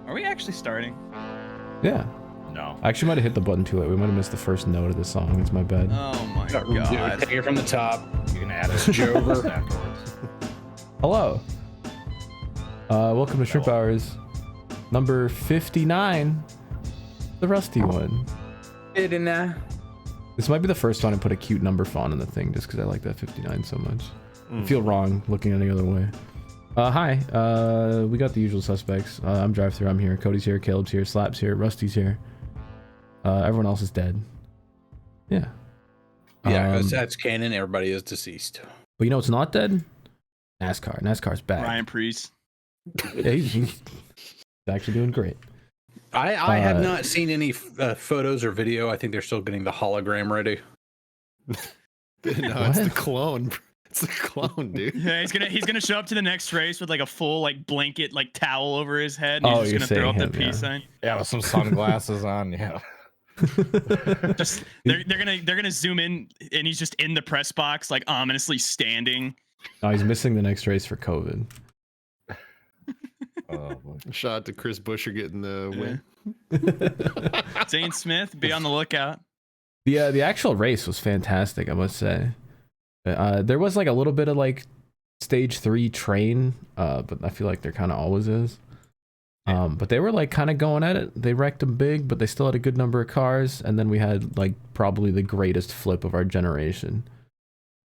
Are we actually starting? Yeah. No. I actually might have hit the button too late. We might have missed the first note of the song. It's my bad. Oh my god. Take it from the top. You can add it over afterwards. Hello. Welcome to Shrimp Hours, number 59, the rusty one. This might be the first time I put a cute number font in the thing, just because I like that 59 so much. I feel wrong looking any other way. Hi. We got the usual suspects. I'm Drive-Thru. I'm here. Cody's here. Caleb's here. s1ap's here. Rusty's here. Everyone else is dead. Yeah. Yeah, because that's canon. Everybody is deceased. But you know what's not dead? NASCAR. NASCAR's back. Ryan Priest. Yeah, he's actually doing great. I have not seen any photos or video. I think they're still getting the hologram ready. No, it's the clone. It's the clone, dude. Yeah, he's gonna show up to the next race with like a full like blanket like towel over his head, and he's just gonna throw up the peace sign. Yeah, with some sunglasses on. Yeah. Just they're gonna zoom in, and he's just in the press box, like ominously standing. Oh, he's missing the next race for COVID. Shout out to Chris Buescher getting the win. Zane Smith, be on the lookout. The actual race was fantastic, I must say. There was like a little bit of like stage 3 train, but I feel like there kind of always is. But they were like kind of going at it. They wrecked them big, but they still had a good number of cars. And then we had like probably the greatest flip of our generation.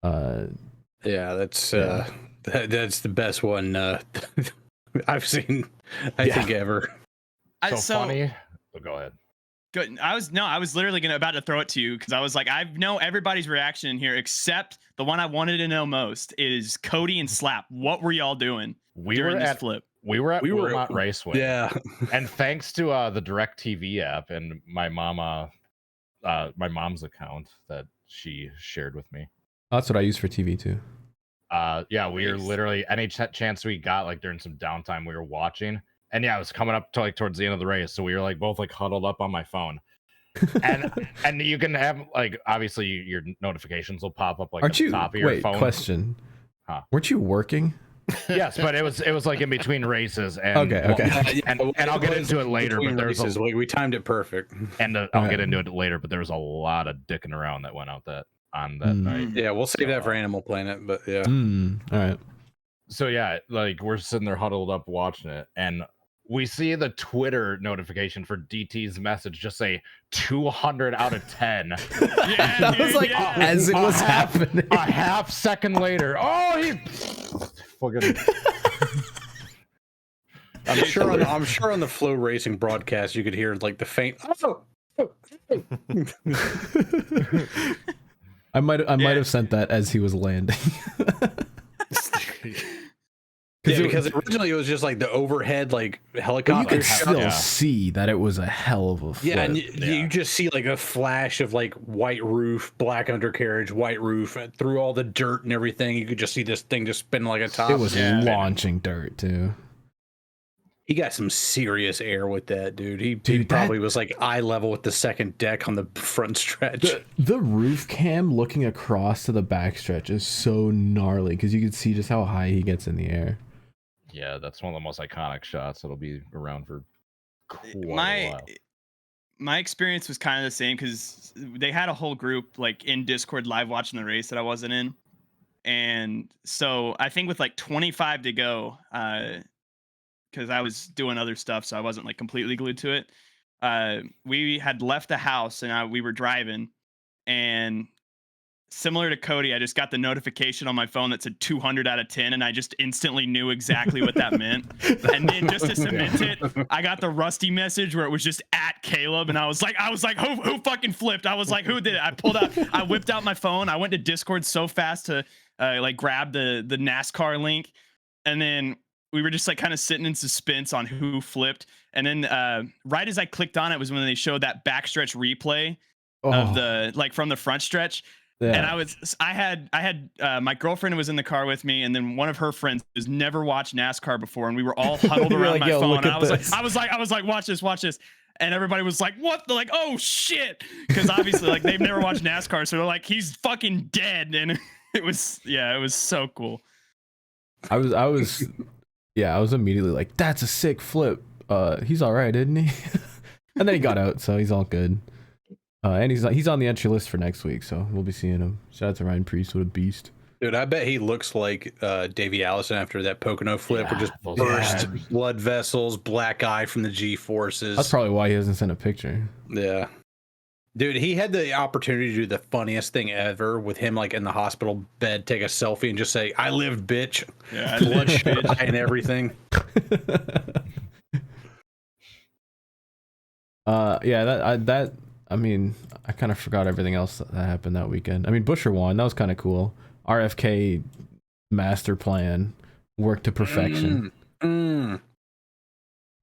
Yeah, that's the best one I've seen. I think ever. So funny. But go ahead. Good. I was literally about to throw it to you because I was like, I know everybody's reaction in here except the one I wanted to know most is Cody and s1ap. What were y'all doing during this flip? We were at Vermont Raceway. Yeah. And thanks to the DirecTV app and my mom's account that she shared with me. That's what I use for TV too. Yeah, we were literally any chance we got like during some downtime we were watching. And yeah, it was coming up to like towards the end of the race, so we were like both like huddled up on my phone, and you can have like obviously your notifications will pop up like at the top of your phone. Question. Weren't you working? Yes, but it was like in between races. And, okay. And I'll get into it later. But there's we timed it perfect. And I'll get into it later. But there was a lot of dicking around that went out on that night. Yeah, we'll save that for Animal Planet. But yeah. All right. So yeah, like we're sitting there huddled up watching it, and we see the Twitter notification for DT's message just say 200 out of 10. Yeah, that was like as it was happening. A half second later, he fucking. I'm sure on the Flow Racing broadcast you could hear like the faint. I might have sent that as he was landing. Yeah, because originally it was just like the overhead like helicopter. You could still see that it was a hell of a flip. Yeah, and you just see like a flash of like white roof, black undercarriage, white roof, through all the dirt and everything. You could just see this thing just spin like a top. It was launching dirt too. He got some serious air with that, dude. He probably was like eye level with the second deck on the front stretch. The roof cam looking across to the back stretch is so gnarly because you can see just how high he gets in the air. Yeah, that's one of the most iconic shots. It'll be around for quite a while. My experience was kind of the same because they had a whole group like in Discord live watching the race that I wasn't in. And so I think with like 25 to go, because I was doing other stuff, so I wasn't like completely glued to it. We had left the house and we were driving, and similar to Cody, I just got the notification on my phone that said 200 out of 10, and I just instantly knew exactly what that meant. And then just to cement it, I got the Rusty message where it was just at Caleb, and I was like, who fucking flipped? I was like, who did it? I whipped out my phone. I went to Discord so fast to like grab the NASCAR link, and then we were just like kind of sitting in suspense on who flipped. And then right as I clicked on it was when they showed that backstretch replay of the like from the front stretch. Yeah. And I had my girlfriend was in the car with me, and then one of her friends who's never watched NASCAR before, and we were all huddled around my phone. And I was like, watch this. And everybody was like, what? They're like, oh shit. Because obviously like they've never watched NASCAR. So they're like, he's fucking dead. And it was so cool. I was immediately like, that's a sick flip. he's all right, isn't he? And then he got out, so he's all good. And he's on the entry list for next week, so we'll be seeing him. Shout out to Ryan Priest, what a beast. Dude, I bet he looks like Davey Allison after that Pocono flip, with just burst blood vessels, black eye from the G-forces. That's probably why he hasn't sent a picture. Yeah. Dude, he had the opportunity to do the funniest thing ever with him like in the hospital bed, take a selfie and just say, "I lived, bitch." Yeah, Bloodshot and everything. I mean, I kind of forgot everything else that happened that weekend. I mean, Busher won. That was kind of cool. RFK master plan worked to perfection.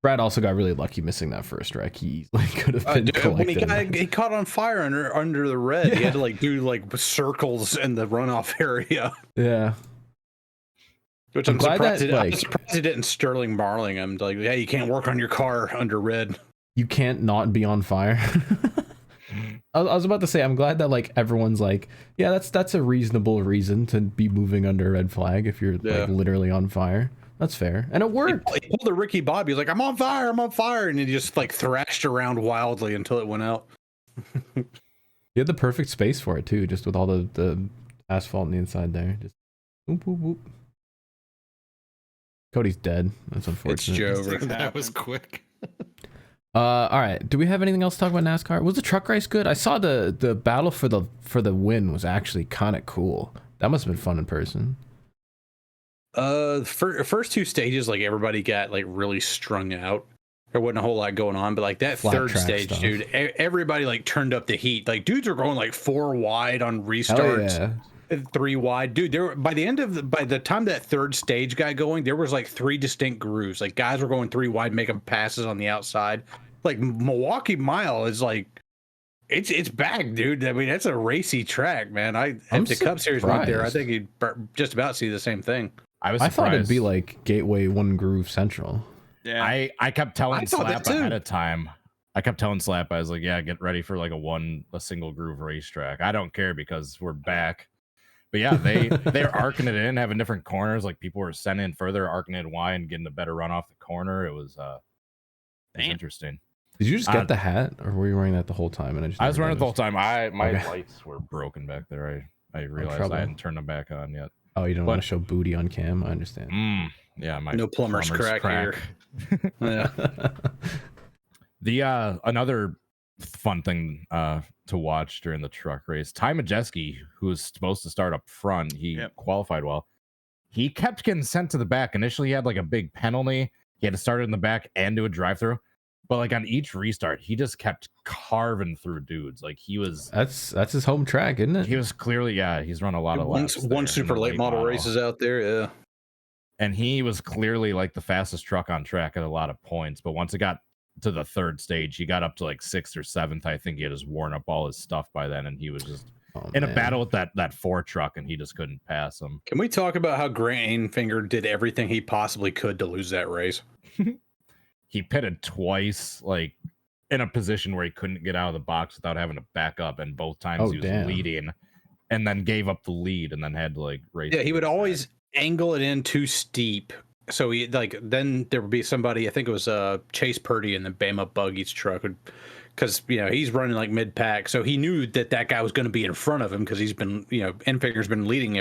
Brad also got really lucky missing that first wreck. He like could have been collected. When he caught on fire under the red. Yeah. He had to like do like circles in the runoff area. Yeah. Which I'm surprised he didn't Sterling Marling him. Like, yeah, you can't work on your car under red. You can't not be on fire. I was about to say, I'm glad that like everyone's like, yeah, that's a reasonable reason to be moving under a red flag if you're like literally on fire. That's fair, and it worked. He pulled the Ricky Bobby. He's like, I'm on fire, and he just like thrashed around wildly until it went out. You had the perfect space for it too, just with all the asphalt on the inside there. Just whoop whoop whoop. Cody's dead. That's unfortunate. It's Joe. That was quick. All right. Do we have anything else to talk about NASCAR? Was the truck race good? I saw the battle for the win was actually kind of cool. That must have been fun in person. First two stages, like everybody got like really strung out. There wasn't a whole lot going on, but like that Flat third track stage, stuff. dude, everybody like turned up the heat. Like dudes were going like 4 wide on restarts. 3 wide, dude. By the time that third stage got going, there was like 3 distinct grooves. Like guys were going 3 wide, making passes on the outside. Like Milwaukee Mile is like, it's back, dude. I mean, that's a racy track, man. If the Cup Series went there, I think you'd just about see the same thing. I thought it'd be like Gateway One Groove Central. Yeah, I kept telling Slap ahead of time. I kept telling Slap, I was like, yeah, get ready for like a single groove racetrack. I don't care because we're back. But yeah, they're arcing it in, having different corners. Like people were sending in further, arcing it wide, and getting a better run off the corner. It was interesting. Did you just get the hat, or were you wearing that the whole time? And I was wearing it the whole time. My lights were broken back there. I realized I hadn't turned them back on yet. Oh, you don't want to show booty on cam? I understand. Yeah, my no plumber's crack here. Yeah. The another fun thing to watch during the truck race, Ty Majeski, who was supposed to start up front, he qualified well. He kept getting sent to the back. Initially, he had like a big penalty. He had to start in the back and do a drive-through. But like on each restart, he just kept carving through dudes. Like he was. That's his home track, isn't it? He was clearly, he's run a lot of laps. One super late model races out there, yeah. And he was clearly like the fastest truck on track at a lot of points. But once it got to the third stage, he got up to like 6th or 7th. I think he had just worn up all his stuff by then, and he was just in a battle with that 4 truck, and he just couldn't pass him. Can we talk about how Grant Ainfinger did everything he possibly could to lose that race? He pitted twice, like in a position where he couldn't get out of the box without having to back up, and both times he was leading, and then gave up the lead, and then had to like race. Yeah, he would always angle it in too steep. So he then there would be somebody, I think it was Chase Purdy in the Bama Buggy's truck, because he's running like mid pack, so he knew that guy was going to be in front of him because he's been Enfinger's been leading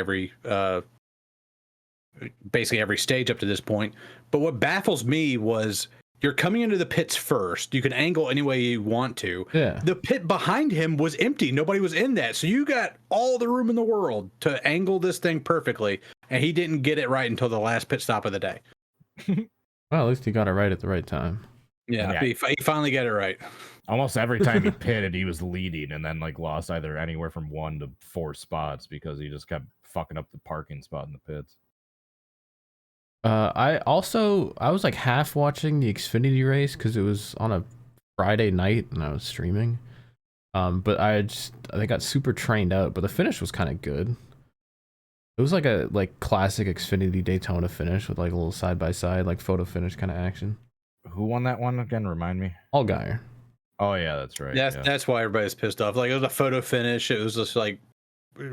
basically every stage up to this point. But what baffles me was, you're coming into the pits first. You can angle any way you want to. Yeah. The pit behind him was empty. Nobody was in that. So you got all the room in the world to angle this thing perfectly. And he didn't get it right until the last pit stop of the day. Well, at least he got it right at the right time. Yeah. He finally got it right. Almost every time he pitted, he was leading, and then like lost either anywhere from 1 to 4 spots because he just kept fucking up the parking spot in the pits. I was like half watching the Xfinity race because it was on a Friday night and I was streaming. But I got super trained out, but the finish was kind of good. It was like a classic Xfinity Daytona finish with like a little side by side, like photo finish kind of action. Who won that one again? Remind me. Allgaier. Oh yeah, that's right. That's why everybody's pissed off. Like, it was a photo finish. It was just like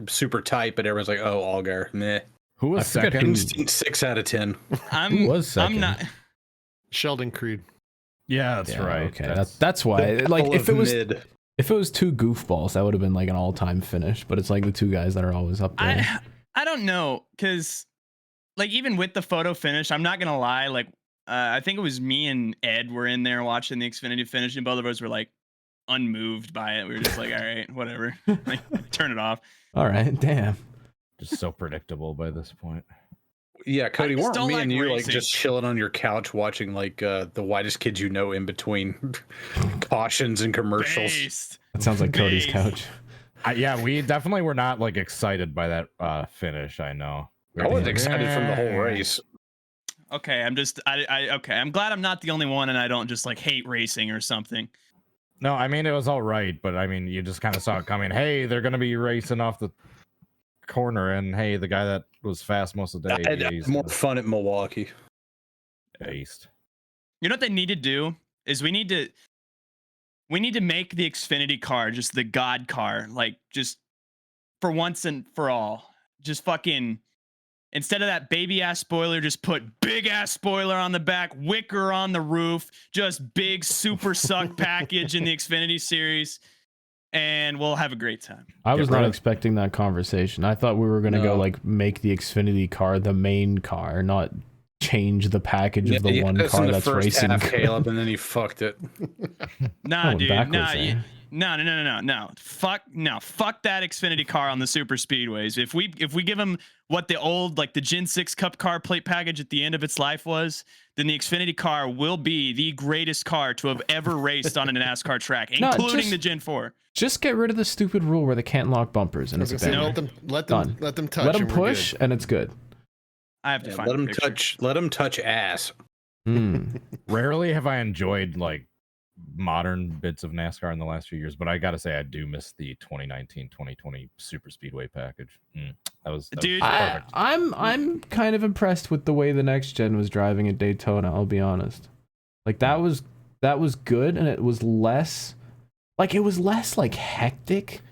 super tight, but everyone's like, "Oh, Allgaier, meh." Who was second? 6 out of 10. Who was second? I'm not. Sheldon Creed. Yeah, that's right. Okay, that's why. Like, if it was two goofballs, that would have been like an all-time finish. But it's like the two guys that are always up there. I don't know, because like even with the photo finish, I'm not gonna lie. Like, I think it was me and Ed were in there watching the Xfinity finish, and both of us were like unmoved by it. We were just like, all right, whatever, like turn it off. All right, damn. Just so predictable by this point. Yeah, Cody, weren't me and you racing. like just chilling on your couch watching like the whitest kids you know in between cautions and commercials? Based. That sounds like Cody's couch. Yeah, we definitely were not like excited by that finish. I know. I was excited from the whole race. Okay, I'm glad I'm not the only one, and I don't just like hate racing or something. No, I mean it was all right, but I mean you just kind of saw it coming. Hey, they're gonna be racing off the corner, and hey, the guy that was fast most of the day. I had more fun at Milwaukee. Aced. You know what they need to do is we need to make the Xfinity car just the God car, like just for once and for all. Just fucking, instead of that baby ass spoiler, just put big ass spoiler on the back, wicker on the roof, just big super suck package in the Xfinity series, and we'll have a great time. I was not expecting that conversation. I thought we were gonna go like make the Xfinity car the main car, not change the package of the one car that's racing. Caleb, and then he fucked it. Nah, dude. No. Fuck that Xfinity car on the super speedways. If we give them what the old, like the Gen 6 Cup car plate package at the end of its life was, then the Xfinity car will be the greatest car to have ever raced on a NASCAR track, including the Gen 4. Just get rid of the stupid rule where they can't lock bumpers, and it's a banger. Let them touch. Let them push, and it's good. I have to find let them touch ass. Rarely have I enjoyed like modern bits of NASCAR in the last few years, but I gotta say I do miss the 2019-2020 Super Speedway package. That was perfect. I'm kind of impressed with the way the next gen was driving at Daytona. I'll be honest. Like that was good, and it was less like hectic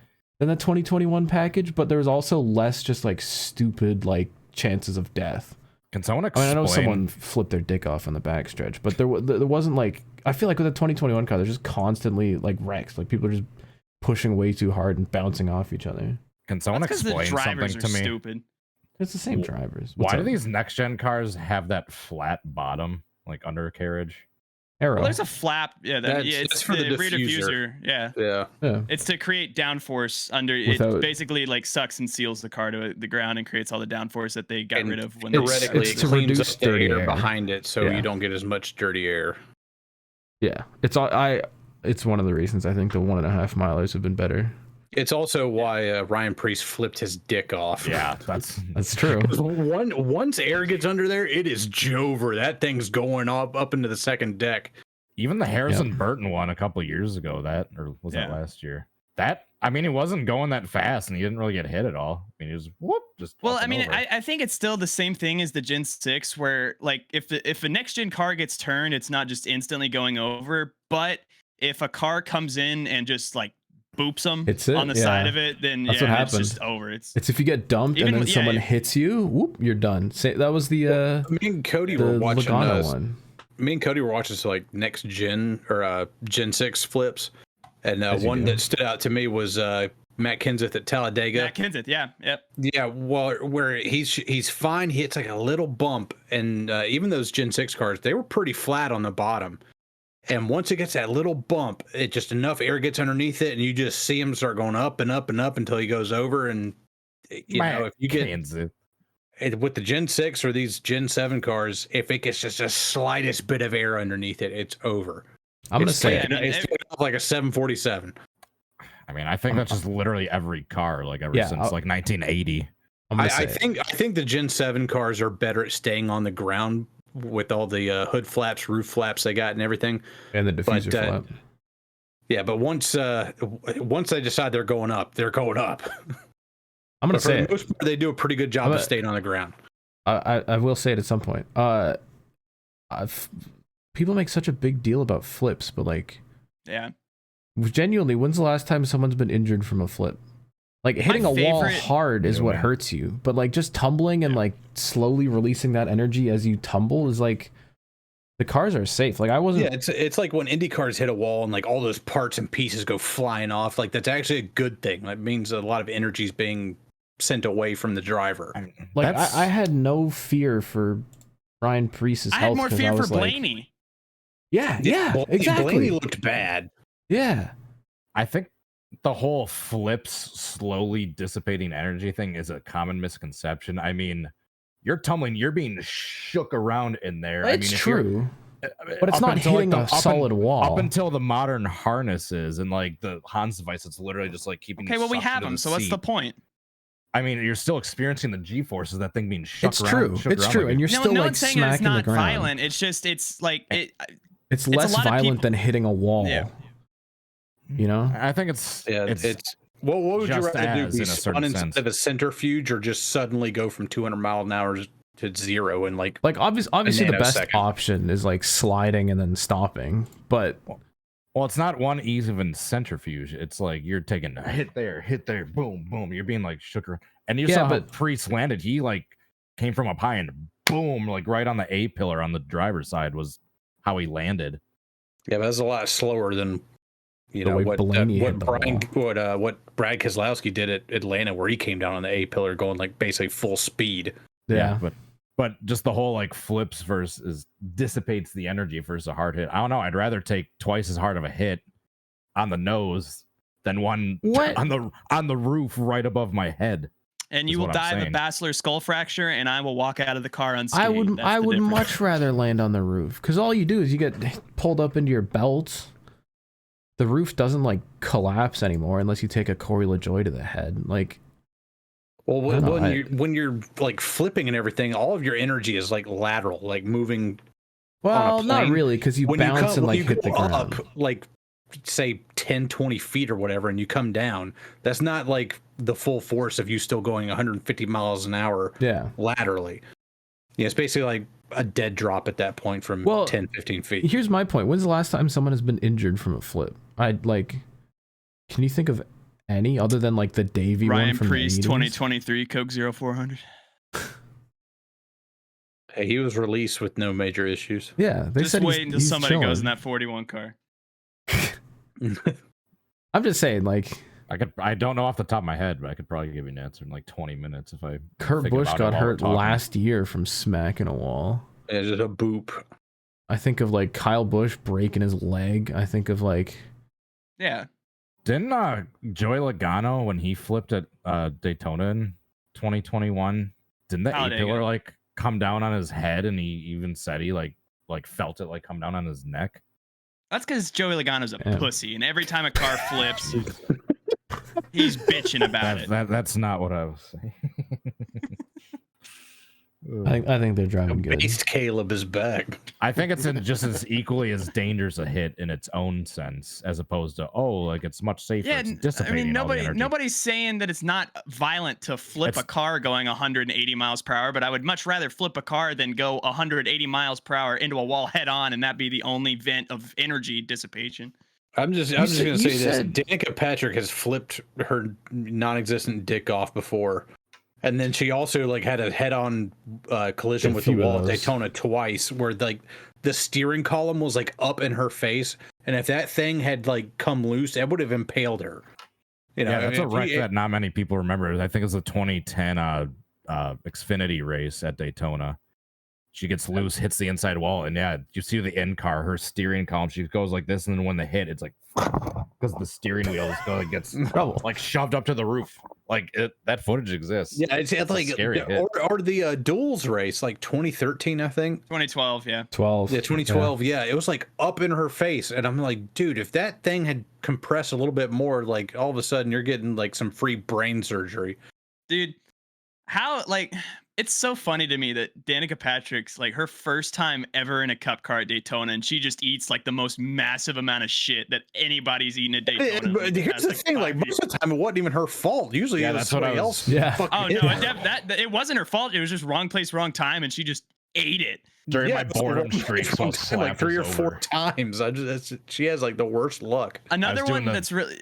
than the 2021 package, but there was also less just like stupid like chances of death. Can someone explain? I know someone flipped their dick off on the backstretch, but there wasn't like, I feel like with the 2021 car, there's just constantly like wrecks. Like people are just pushing way too hard and bouncing off each other. Can someone explain something to me? Stupid. It's the same drivers. Why do these next gen cars have that flat bottom, like undercarriage? Arrow. Well, there's a flap. Yeah, it's for the rear diffuser. Yeah. It's to create downforce under. It basically like sucks and seals the car to the ground and creates all the downforce that they got rid of when theoretically it cleans up the air behind it, so you don't get as much dirty air. Yeah, it's one of the reasons I think the 1.5 milers have been better. It's also why Ryan Preece flipped his dick off. Yeah, that's true. Once air gets under there, it is Jover. That thing's going up into the second deck. Even the Harrison Burton one a couple years ago, that last year? That, I mean, he wasn't going that fast, and he didn't really get hit at all. I mean, he was just. Well, I mean, I think it's still the same thing as the Gen 6, where like if a next gen car gets turned, it's not just instantly going over, but if a car comes in and just like boops them on the side of it, then that's what happens. It's just over. It's if you get dumped and then someone hits you, whoop, you're done. That was the me and Cody were watching one. Me and Cody were watching like next gen or Gen 6 flips, and one that stood out to me was Matt Kenseth at Talladega. Matt Kenseth, yeah, well, where he's fine. He hits like a little bump, and even those Gen 6 cars, they were pretty flat on the bottom. And once it gets that little bump, it just enough air gets underneath it, and you just see him start going up and up and up until he goes over. And you know, if you get with the Gen 6 or these Gen 7 cars, if it gets just the slightest bit of air underneath it, it's over. I'm gonna say it's like a 747. I mean, I think that's just literally every car, like ever since like 1980. I think the Gen 7 cars are better at staying on the ground with all the hood flaps, roof flaps they got, and everything, and the diffuser flap. Yeah, but once they decide they're going up, they're going up. I'm gonna say for the most part, they do a pretty good job of staying on the ground. I will say it at some point. People make such a big deal about flips, but like, genuinely, when's the last time someone's been injured from a flip? Like hitting a wall hard is what hurts you, but like just tumbling and like slowly releasing that energy as you tumble is like the cars are safe. Like I wasn't. Yeah, it's like when Indy cars hit a wall and like all those parts and pieces go flying off. Like that's actually a good thing. That means a lot of energy is being sent away from the driver. Like I had no fear for Ryan Preece's health. I had more fear for like, Blaney. Yeah, exactly. Blaney looked bad. Yeah. I think the whole flips slowly dissipating energy thing is a common misconception. I mean, you're tumbling, you're being shook around in there. It's true. But it's up not until, hitting like, a solid wall. Up until the modern harnesses and like the Hans device, it's literally just like keeping. Okay, well we have them, so what's the point? I mean, you're still experiencing the G-forces, that thing being shook it's around. True. It's true, and you're still like saying smacking it's not the ground. violent. It's just it's like it's less violent than hitting a wall. Yeah. You know, I think it's what would you rather do? Be in a spun certain instead of a centrifuge, or just suddenly go from 200 miles an hour to zero in like obviously the best option is like sliding and then stopping, but. Well, it's not one even centrifuge. It's like you're taking a hit there, boom, boom. You're being like shook around. And you saw how Priest landed. He like came from up high and boom, like right on the A pillar on the driver's side was how he landed. Yeah, but that's a lot slower than what Brad Keselowski did at Atlanta, where he came down on the A pillar going like basically full speed. Yeah, but just the whole like flips versus dissipates the energy versus a hard hit. I don't know. I'd rather take twice as hard of a hit on the nose than one on the roof right above my head. And you will die of a bachelor skull fracture, and I will walk out of the car unscathed. I would much rather land on the roof, because all you do is you get pulled up into your belt. The roof doesn't like collapse anymore unless you take a Corey LaJoy to the head. Like, well, when you're like flipping and everything, all of your energy is like lateral, like moving. Well, not really, because you bounce and like hit the ground. Up, like say 10, 20 feet or whatever, and you come down. That's not like the full force of you still going 150 miles an hour laterally. Yeah, it's basically like a dead drop at that point from 10, 15 feet. Here's my point. When's the last time someone has been injured from a flip? Can you think of any other than like the Davey one from Priest the 2023 Coke 0400? Hey, he was released with no major issues. Yeah, they just said wait until somebody chilling. goes in that 41 car. I'm just saying, like, I don't know off the top of my head, but I could probably give you an answer in like 20 minutes if I. Kurt Busch got hurt last year from smacking a wall. Yeah, just a boop. I think of like Kyle Busch breaking his leg. I think of like. Yeah. Didn't Joey Logano, when he flipped at Daytona in 2021, didn't the A-pillar like come down on his head, and he even said he like felt it like come down on his neck? That's because Joey Logano's a pussy, and every time a car flips, he's bitching about it. That's not what I was saying. I think they're driving good. Beast Caleb is back. I think it's just as equally as dangerous a hit in its own sense, as opposed to like it's much safer. Yeah, it's dissipating. I mean nobody's saying that it's not violent to flip a car going 180 miles per hour, but I would much rather flip a car than go 180 miles per hour into a wall head on, and that be the only vent of energy dissipation. I'm just going to say this: Danica Patrick has flipped her non-existent dick off before. And then she also like had a head-on collision with the wall at Daytona twice, where like the steering column was like up in her face, and if that thing had like come loose, it would have impaled her. You know, that's a wreck that not many people remember. I think it's the 2010 Xfinity race at Daytona. She gets loose, hits the inside wall, and you see the end car, her steering column. She goes like this, and then when the hit, it's like because the steering wheel is going gets like shoved up to the roof. Like that footage exists. Yeah, it's like scary or the duels race, like 2013, I think. 2012, yeah. 12. Yeah, 2012. Yeah, it was like up in her face, and I'm like, dude, if that thing had compressed a little bit more, like all of a sudden you're getting like some free brain surgery. Dude, how like. It's so funny to me that Danica Patrick's like her first time ever in a cup car at Daytona, and she just eats like the most massive amount of shit that anybody's eaten at Daytona. But here's the thing: like most of the time, it wasn't even her fault. Usually, it was somebody else. Yeah. Oh no, it wasn't her fault. It was just wrong place, wrong time, and she just ate it during my boredom streak. Like 3 or 4 times. She has like the worst luck. Another one that's really.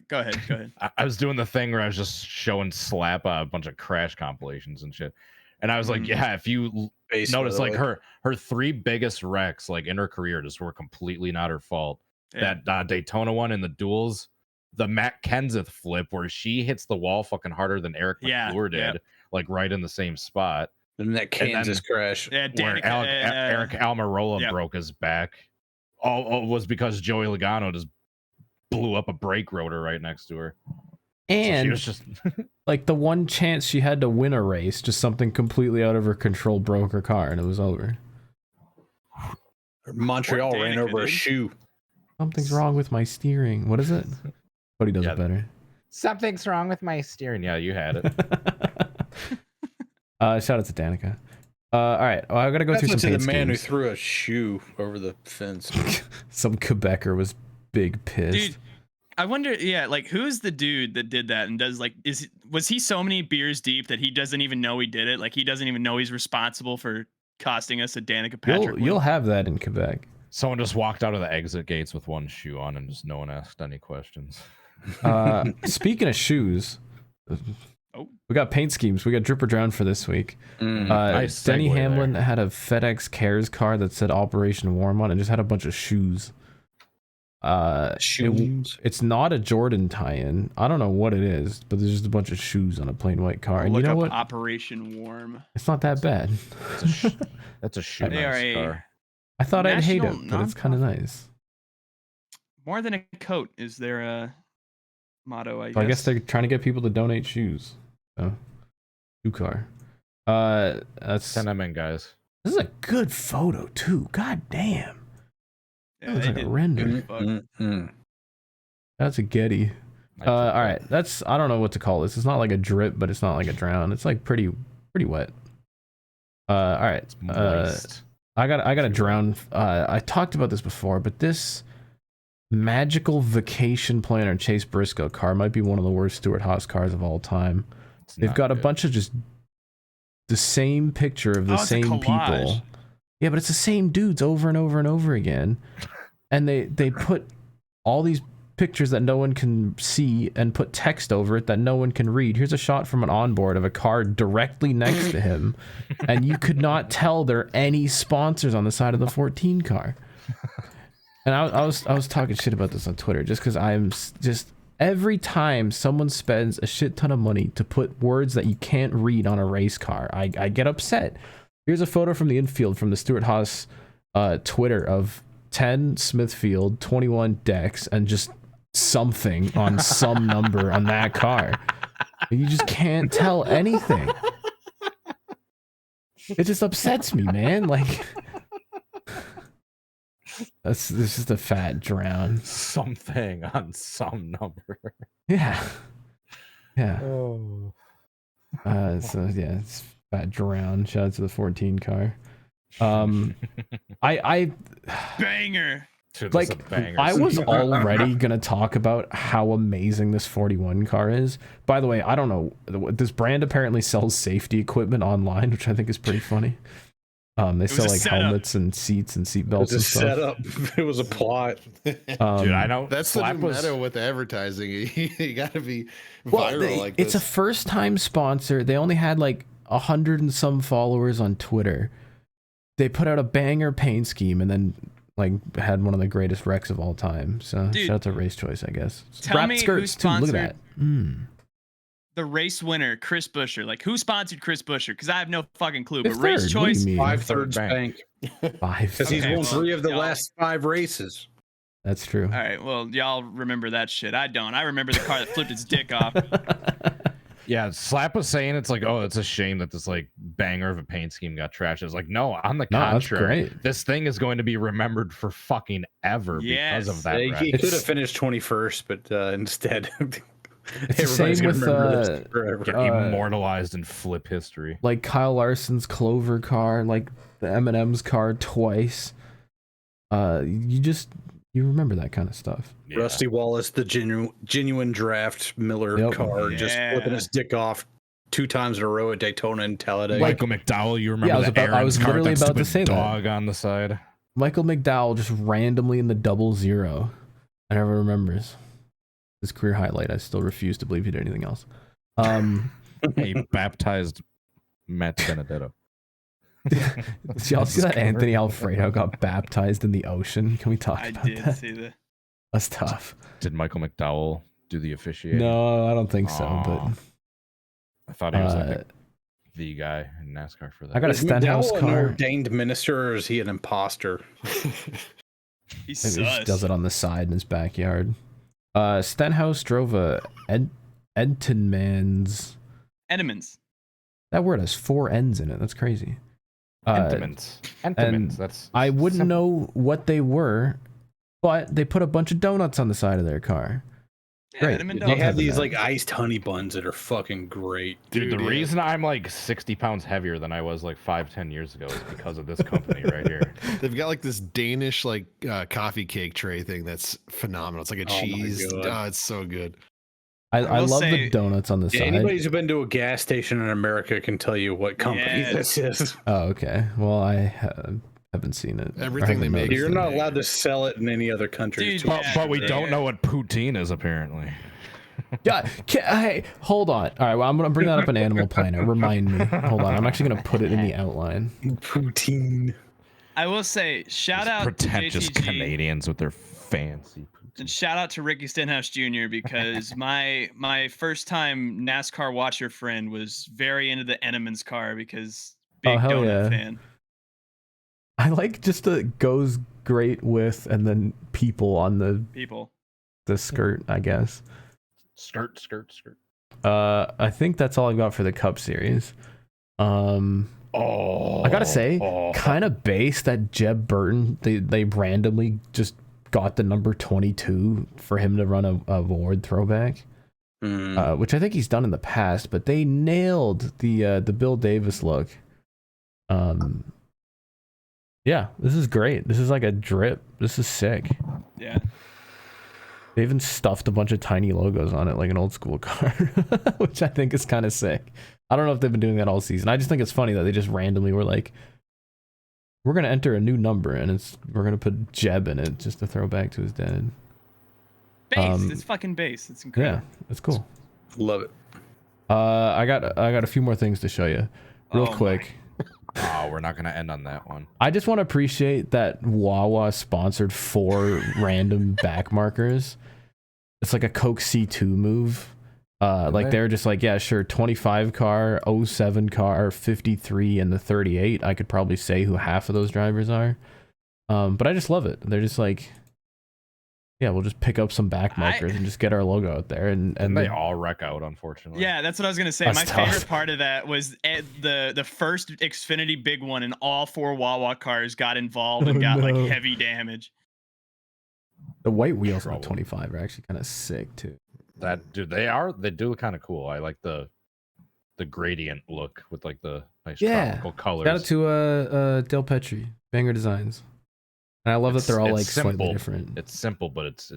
Go ahead. I was doing the thing where I was just showing s1ap a bunch of crash compilations and shit. And I was like, yeah, if you notice, like her 3 biggest wrecks, like in her career, just were completely not her fault. Yeah. That Daytona one in the duels, the Matt Kenseth flip where she hits the wall fucking harder than Eric McClure did, like right in the same spot. And that Kansas crash, Yeah, where Eric Almirola broke his back, all was because Joey Logano just blew up a brake rotor right next to her. And so she was just like the one chance she had to win a race, just something completely out of her control broke her car and it was over. Montreal ran over a shoe. Something's wrong with my steering. What is it? Cody does it better. Something's wrong with my steering. Yeah, you had it. Shout out to Danica. All right, well, I gotta go through some to paint the man who schemes. threw a shoe over the fence. Some Quebecer was big pissed. Dude, I wonder, like who's the dude that did that and does like was he so many beers deep that he doesn't even know he did it? Like he doesn't even know he's responsible for costing us a Danica Patrick. You'll have that in Quebec. Someone just walked out of the exit gates with one shoe on and just no one asked any questions. Speaking of shoes, we got paint schemes. We got Drip or Drown for this week. Nice Denny segue Hamlin had a FedEx Cares car that said Operation Warm on it and just had a bunch of shoes. It's not a Jordan tie-in. I don't know what it is, but there's just a bunch of shoes on a plain white car. And you know what? Operation Warm. It's not that bad. That's a shoe nice car. I thought I'd hate it, but it's kind of nice. More than a coat is their motto, I guess. I guess they're trying to get people to donate shoes. So, shoe car. That's send them in, guys. This is a good photo too. God damn. Yeah, looks like a render. That's a Getty. All right, that's I don't know what to call this. It's not like a drip, but it's not like a drown. It's like pretty wet. All right. I got a drown. I talked about this before, but this magical vacation planner Chase Briscoe car might be one of the worst Stuart Haas cars of all time. They've got a bunch of just the same picture of the same people. Yeah, but it's the same dudes over and over and over again. And they put all these pictures that no one can see and put text over it that no one can read. Here's a shot from an onboard of a car directly next to him. And you could not tell there are any sponsors on the side of the 14 car. And I was talking shit about this on Twitter just because I'm just every time someone spends a shit ton of money to put words that you can't read on a race car, I get upset. Here's a photo from the infield from the Stuart Haas Twitter of 10 Smithfield, 21 Dex, and just something on some number on that car. You just can't tell anything. It just upsets me, man. Like, this is just a fat drown. Something on some number. Yeah. Yeah. Oh. So yeah, it's fat drown. Shout out to the 14 car. I banger. Dude, like I was already gonna talk about how amazing this 41 car is. By the way, I don't know, this brand apparently sells safety equipment online, which I think is pretty funny. They sell like helmets and seats and seat belts and stuff. Setup. It was a plot. Dude, I know that's the new meta with advertising. You gotta be viral like it's this. a first time sponsor. They only had like 100 and some followers on Twitter. They put out a banger paint scheme and then like had one of the greatest wrecks of all time. So shout out to Race Choice, I guess. Tell me who sponsored Look at that. the race winner, Chris Buescher. Like who sponsored Chris Buescher? Because I have no fucking clue. Fifth But Race third, Choice, 5/3 bank. Because he's won 3 of the last 5 races. That's true. All right, well, y'all remember that shit. I don't. I remember the car that flipped its dick off. Yeah, Slap was saying it's like, oh, it's a shame that this like banger of a paint scheme got trashed. It's like, no, on the contrary, this thing is going to be remembered for fucking ever because of that. He could have finished 21st, but instead, it's the same with get immortalized in flip history. Like Kyle Larson's Clover car, like the M&M's car twice. You remember that kind of stuff. Yeah. Rusty Wallace, the genuine draft Miller car, just flipping his dick off 2 times in a row at Daytona and Talladega. Michael McDowell, you remember I was literally about to say dog that. On the side. Michael McDowell just randomly in the 00. I never remembers his career highlight. I still refuse to believe he did anything else. He baptized Matt Benedetto. Did y'all see that Anthony Alfredo got baptized in the ocean? Can we talk I about did that? see that. That's tough. Did Michael McDowell do the officiating? No, I don't think so. Aw. But I thought he was like the guy in NASCAR for that. I got a Is Stenhouse McDowell an car. ordained minister, or is he an imposter? He's Maybe he just does sus. it on the side in his backyard. Stenhouse drove a Entenmann's. Edmonds. That word has 4 N's in it. That's crazy. Entenmann's. and That's I wouldn't simple. know what they were, but they put a bunch of donuts on the side of their car. Yeah, Great. Edmond Love They Donuts. have having these that. like iced honey buns that are fucking great. Dude, the yeah. reason I'm like 60 pounds heavier than I was like 5-10 years ago is because of this company right here. They've got like this Danish like coffee cake tray thing that's phenomenal. It's like a Oh my cheese. God. Oh, it's so good. I will love the say- donuts on the Yeah, side. anybody who's been to a gas station in America can tell you what company Yes. this is. Oh, okay. Well, I haven't seen it. Everything they make. You're is not big. allowed to sell it in any other country. Dude, But we Yeah. don't know what poutine is apparently. Yeah, hey, hold on. All right, well, I'm gonna bring that up in Animal Planet. Remind me. Hold on. I'm actually gonna put it in the outline. Poutine. I will say, shout out to Pretentious JTG Canadians with their fancy and poutine. shout out to Ricky Stenhouse Jr. because my first time NASCAR watcher friend was very into the Enemans car because big hell donut yeah. fan. I like just the goes great with and then people on the People. skirt, I guess. Skirt. I think that's all I've got for the Cup Series. Oh, I gotta say, kind of base that Jeb Burton. They randomly just got the number 22 for him to run a award throwback, which I think he's done in the past. But they nailed the Bill Davis look. Yeah, this is great. This is like a drip. This is sick. Yeah. They even stuffed a bunch of tiny logos on it like an old school car, which I think is kind of sick. I don't know if they've been doing that all season. I just think it's funny that they just randomly were like, we're going to enter a new number and we're going to put Jeb in it just to throw back to his dad. Base. It's fucking base. It's Yeah, incredible. that's cool. Love it. I got a few more things to show you real Oh quick. Oh, we're not gonna end on that one. I just want to appreciate that Wawa sponsored 4 random back markers. It's like a Coke C2 move. Like they're just like, yeah, sure, 25 car, 07 car, 53, and the 38. I could probably say who half of those drivers are. But I just love it. They're just like, yeah, we'll just pick up some back markers and just get our logo out there. And they all wreck out, unfortunately. Yeah, that's what I was gonna say. That's My tough. favorite part of that was the first Xfinity big one, and all 4 Wawa cars got involved and Oh, got no. like heavy damage. the white wheels on the Trouble. 25 are actually kind of sick too. That dude, they do look kind of cool. I like the gradient look with like the nice tropical colors. Shout out to Del Petri, Banger Designs. And I love that they're all like It's slightly simple. different. It's simple, but it's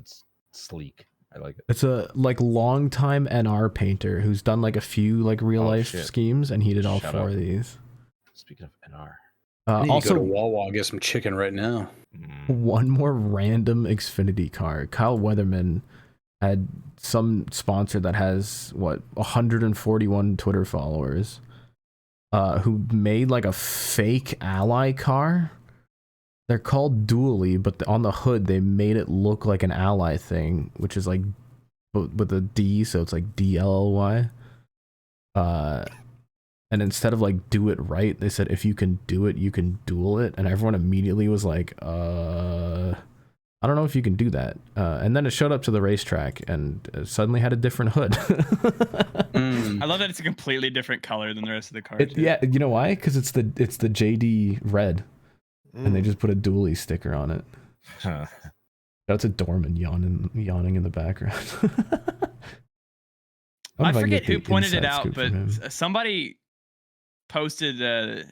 sleek. I like it. It's a like longtime NR painter who's done like a few like real life shit. schemes, and he did all Shut 4 up. of these. Speaking of NR, I need to go Also, to Wawa and get some chicken right now. one more random Xfinity car. Kyle Weatherman had some sponsor that has 141 Twitter followers, who made like a fake ally car. They're called Dually, but on the hood they made it look like an ally thing, which is like with a D, so it's like DLLY. And instead of like do it right, they said if you can do it, you can duel it, and everyone immediately was like, I don't know if you can do that. And then it showed up to the racetrack and suddenly had a different hood. I love that it's a completely different color than the rest of the cars. Yeah, you know why? Because it's the JD red, and they just put a Dually sticker on it. Huh. That's a Dorman yawning in the background. I forget who pointed it out, but somebody posted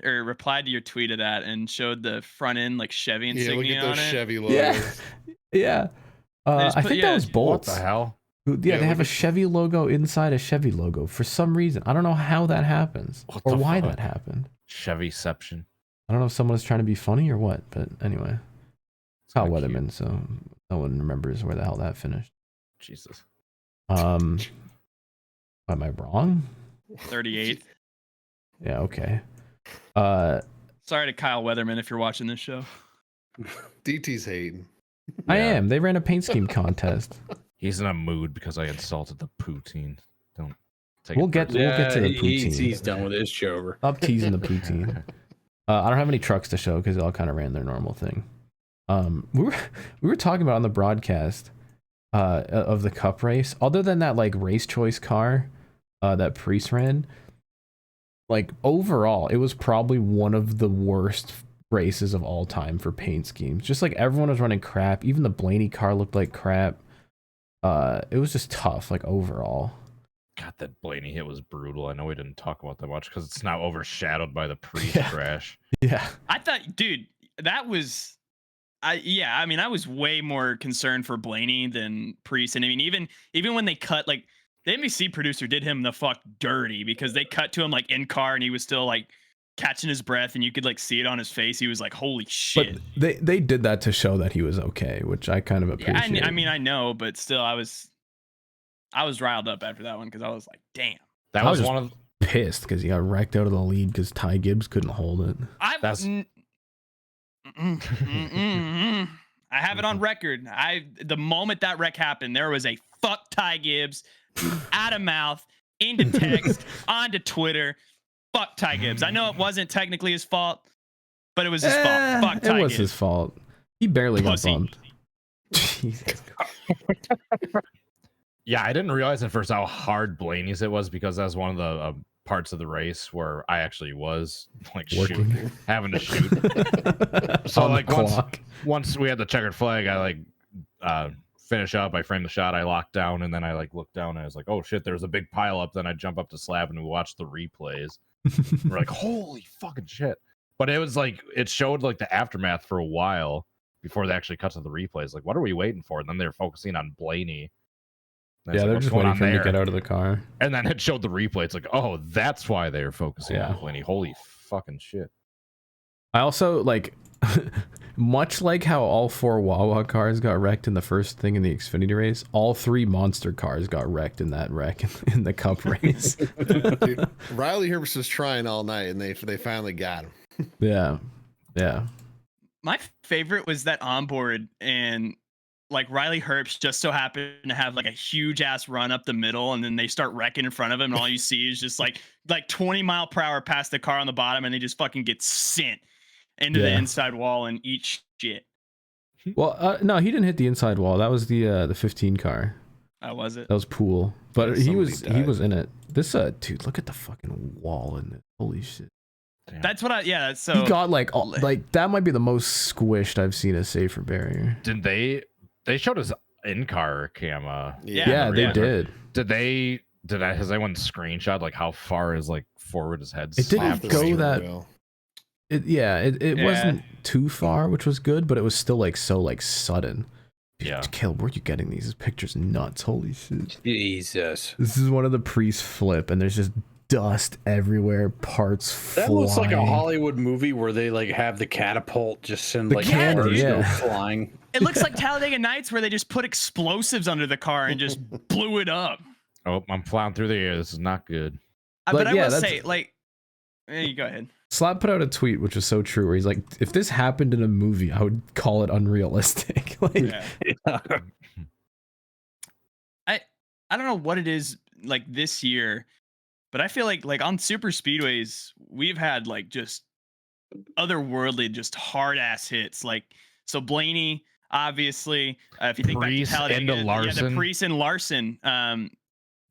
or replied to your tweet of that and showed the front end like Chevy Yeah, look insignia at those on it. Chevy logos. Yeah. just I put- think yeah, that was What Bolts. the hell? Yeah, Yeah, they have a look at- Chevy logo inside a Chevy logo for some reason. I don't know how that happens What or the why fuck? that happened. Chevyception. I don't know if someone was trying to be funny or what, but anyway. It's not kinda cute. Weatherman, so no one remembers where the hell that finished. Jesus. Am I wrong? 38th. Yeah, okay. Sorry to Kyle Weatherman if you're watching this show. DT's hating. I am. They ran a paint scheme contest. He's in a mood because I insulted the poutine. Don't take We'll it get to the poutine. He's done with his show over. Stop teasing the poutine. I don't have any trucks to show because they all kind of ran their normal thing. We were talking about on the broadcast of the cup race. Other than that, like race choice car that Priest ran, like overall, it was probably one of the worst races of all time for paint schemes. Just like everyone was running crap. Even the Blaney car looked like crap. It was just tough, like overall. God, that Blaney hit was brutal. I know we didn't talk about that much because it's now overshadowed by the Priest crash. Yeah. I thought, dude, that was, I mean, I was way more concerned for Blaney than Priest. And I mean, even when they cut, like, the NBC producer did him the fuck dirty because they cut to him like in car and he was still like catching his breath and you could like see it on his face. He was like, holy shit. But they did that to show that he was okay, which I kind of appreciate. Yeah, I mean, I know, but still, I was riled up after that one because I was like, damn. That was one of pissed because he got wrecked out of the lead because Ty Gibbs couldn't hold it. I have it on record. The moment that wreck happened, there was a fuck Ty Gibbs out of mouth into text onto Twitter. Fuck Ty Gibbs. I know it wasn't technically his fault, but it was his fault. Fuck Ty Gibbs. It was his fault. He barely got bumped. Jesus. Yeah, I didn't realize at first how hard Blaney's it was because that was one of the parts of the race where I actually was like having to shoot. So like once we had the checkered flag, I like finish up, I frame the shot, I locked down, and then I like looked down and I was like, oh shit, there's a big pile up. Then I jump up to slab and we watch the replays. We're like, holy fucking shit. But it was like it showed like the aftermath for a while before they actually cut to the replays. Like, what are we waiting for? And then they're focusing on Blaney. Yeah, they're just waiting for him to get out of the car. And then it showed the replay. It's like, oh, that's why they were focusing on Blaney. Holy fucking shit. I also like much like how all 4 Wawa cars got wrecked in the first thing in the Xfinity race, all 3 monster cars got wrecked in that wreck in the cup race. Dude, Riley Herbst was trying all night and they finally got him. Yeah. My favorite was that onboard and like Riley Herbst just so happened to have like a huge ass run up the middle and then they start wrecking in front of him and all you see is just like 20 mile per hour past the car on the bottom and they just fucking get sent into the inside wall and eat shit. Well, no, he didn't hit the inside wall. That was the 15 car. Was it? That was Pool. But he was died. in it. This dude, look at the fucking wall in it. Holy shit. Damn. That's what so he got like that might be the most squished I've seen a safer barrier. Did they showed his in-car cam? Yeah, they did. Has anyone screenshot like how far is like forward his head? It didn't go that. It wasn't too far, which was good, but it was still like so like sudden. Dude, Yeah, Caleb, where are you getting these? This picture's nuts. Holy shit. Jesus. This is one of the Priest flip, and there's just dust everywhere, parts flying. That looks like a Hollywood movie where they like have the catapult just send like cannon, go flying. It looks like Talladega Nights where they just put explosives under the car and just blew it up. Oh, I'm plowing through the air. This is not good. But I will say, like, you go ahead. Slap put out a tweet which was so true where he's like, if this happened in a movie, I would call it unrealistic. I don't know what it is like this year, but I feel like on super speedways we've had like just otherworldly, just hard ass hits. Like so Blaney, obviously, if you think Priest back to Talladega, Larson. the Priest and Larson.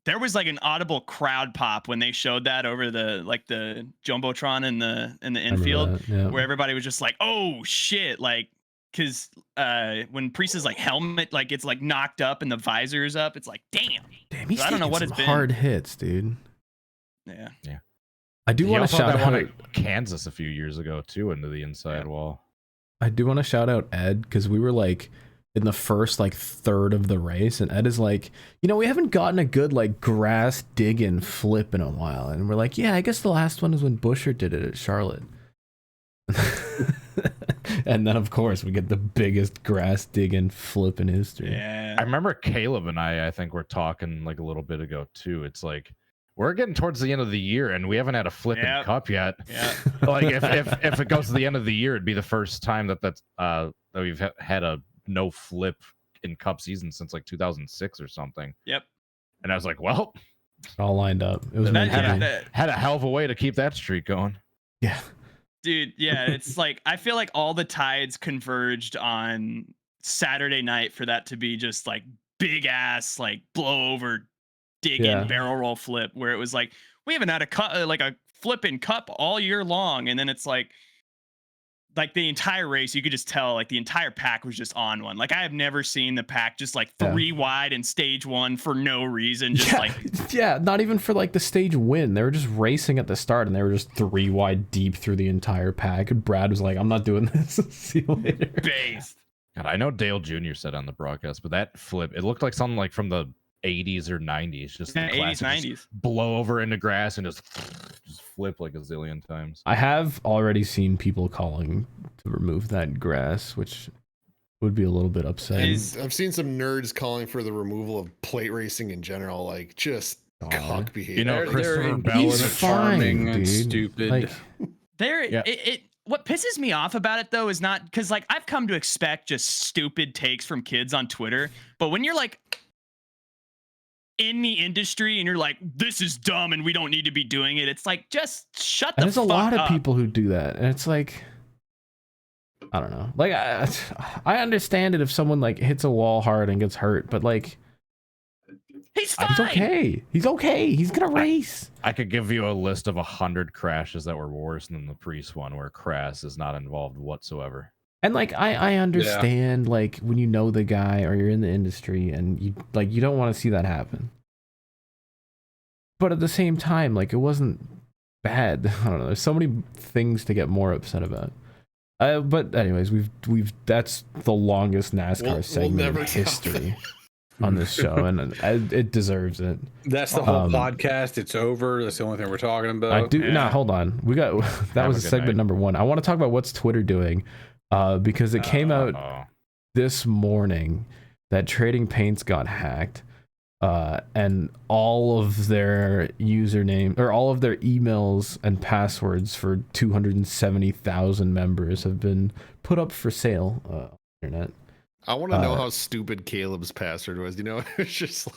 There was like an audible crowd pop when they showed that over the jumbotron in the infield, where everybody was just like, "Oh shit!" Like, because when Priest's like helmet like it's like knocked up and the visor is up, it's like, damn. He's I don't know what it's been. Hard hits, dude. Yeah. I do want to shout out Kansas a few years ago too into the inside wall. I do want to shout out Ed because we were like in the first like third of the race and Ed is like, we haven't gotten a good like grass digging flip in a while, and we're like, yeah, I guess the last one is when Buescher did it at Charlotte. And then of course we get the biggest grass digging flip in history. Yeah, I remember Caleb and I think we're talking like a little bit ago too. It's like we're getting towards the end of the year and we haven't had a flip in cup yet. Yeah. Like if it goes to the end of the year, it'd be the first time that we've had a no flip in cup season since like 2006 or something. Yep. And I was like, well, all lined up. It was had a hell of a way to keep that streak going. Yeah. Dude, yeah, it's like I feel like all the tides converged on Saturday night for that to be just like big ass like blow over dig in barrel roll flip, where it was like we haven't had a flipping cup all year long, and then it's like the entire race you could just tell like the entire pack was just on one. Like I have never seen the pack just like 3 wide in stage 1 for no reason, just not even for like the stage win. They were just racing at the start and they were just 3 wide deep through the entire pack, and Brad was like, I'm not doing this. See you later. Based. God, I know Dale Jr. said on the broadcast, but that flip, it looked like something like from the 80s or 90s, just the 80s, 90s. Blow over into grass and just flip like a zillion times. I have already seen people calling to remove that grass, which would be a little bit upsetting. I've seen some nerds calling for the removal of plate racing in general, like just cock behavior. You know, Christopher Bell is charming and dude. stupid. Like, what pisses me off about it though is not because like I've come to expect just stupid takes from kids on Twitter, but when you're like in the industry and you're like, this is dumb and we don't need to be doing it, it's like just shut the fuck up. There's a lot of people who do that, and it's like, I don't know. Like I understand it if someone like hits a wall hard and gets hurt, but like he's fine. He's okay. He's okay. He's gonna race. I could give you a list of 100 crashes that were worse than the Priest one, where Crass is not involved whatsoever. And like I understand like when you know the guy or you're in the industry and you don't want to see that happen. But at the same time, like it wasn't bad. I don't know. There's so many things to get more upset about. But anyways, we've that's the longest NASCAR segment in history on this show, and it deserves it. That's the whole podcast. It's over. That's the only thing we're talking about. Hold on. We got that was segment number 1. I want to talk about what's Twitter doing. Because it came out this morning that Trading Paints got hacked, and all of their username or all of their emails and passwords for 270,000 members have been put up for sale on the internet. I want to know how stupid Caleb's password was. You know, it's just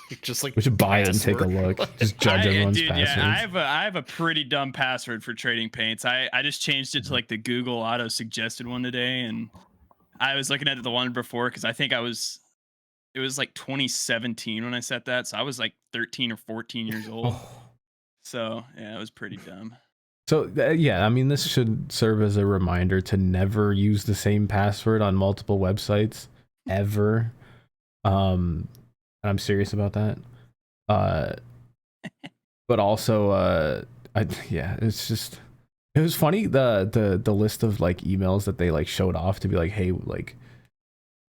like we should buy it and take a look. Just judge everyone's passwords. Yeah, I have a pretty dumb password for Trading Paints. I just changed it to like the Google auto suggested one today, and I was looking at the one before because I think it was like 2017 when I set that, so I was like 13 or 14 years old. So yeah, it was pretty dumb. So I mean, this should serve as a reminder to never use the same password on multiple websites ever. And I'm serious about that. But also it's just, it was funny the list of like emails that they like showed off to be like, hey, like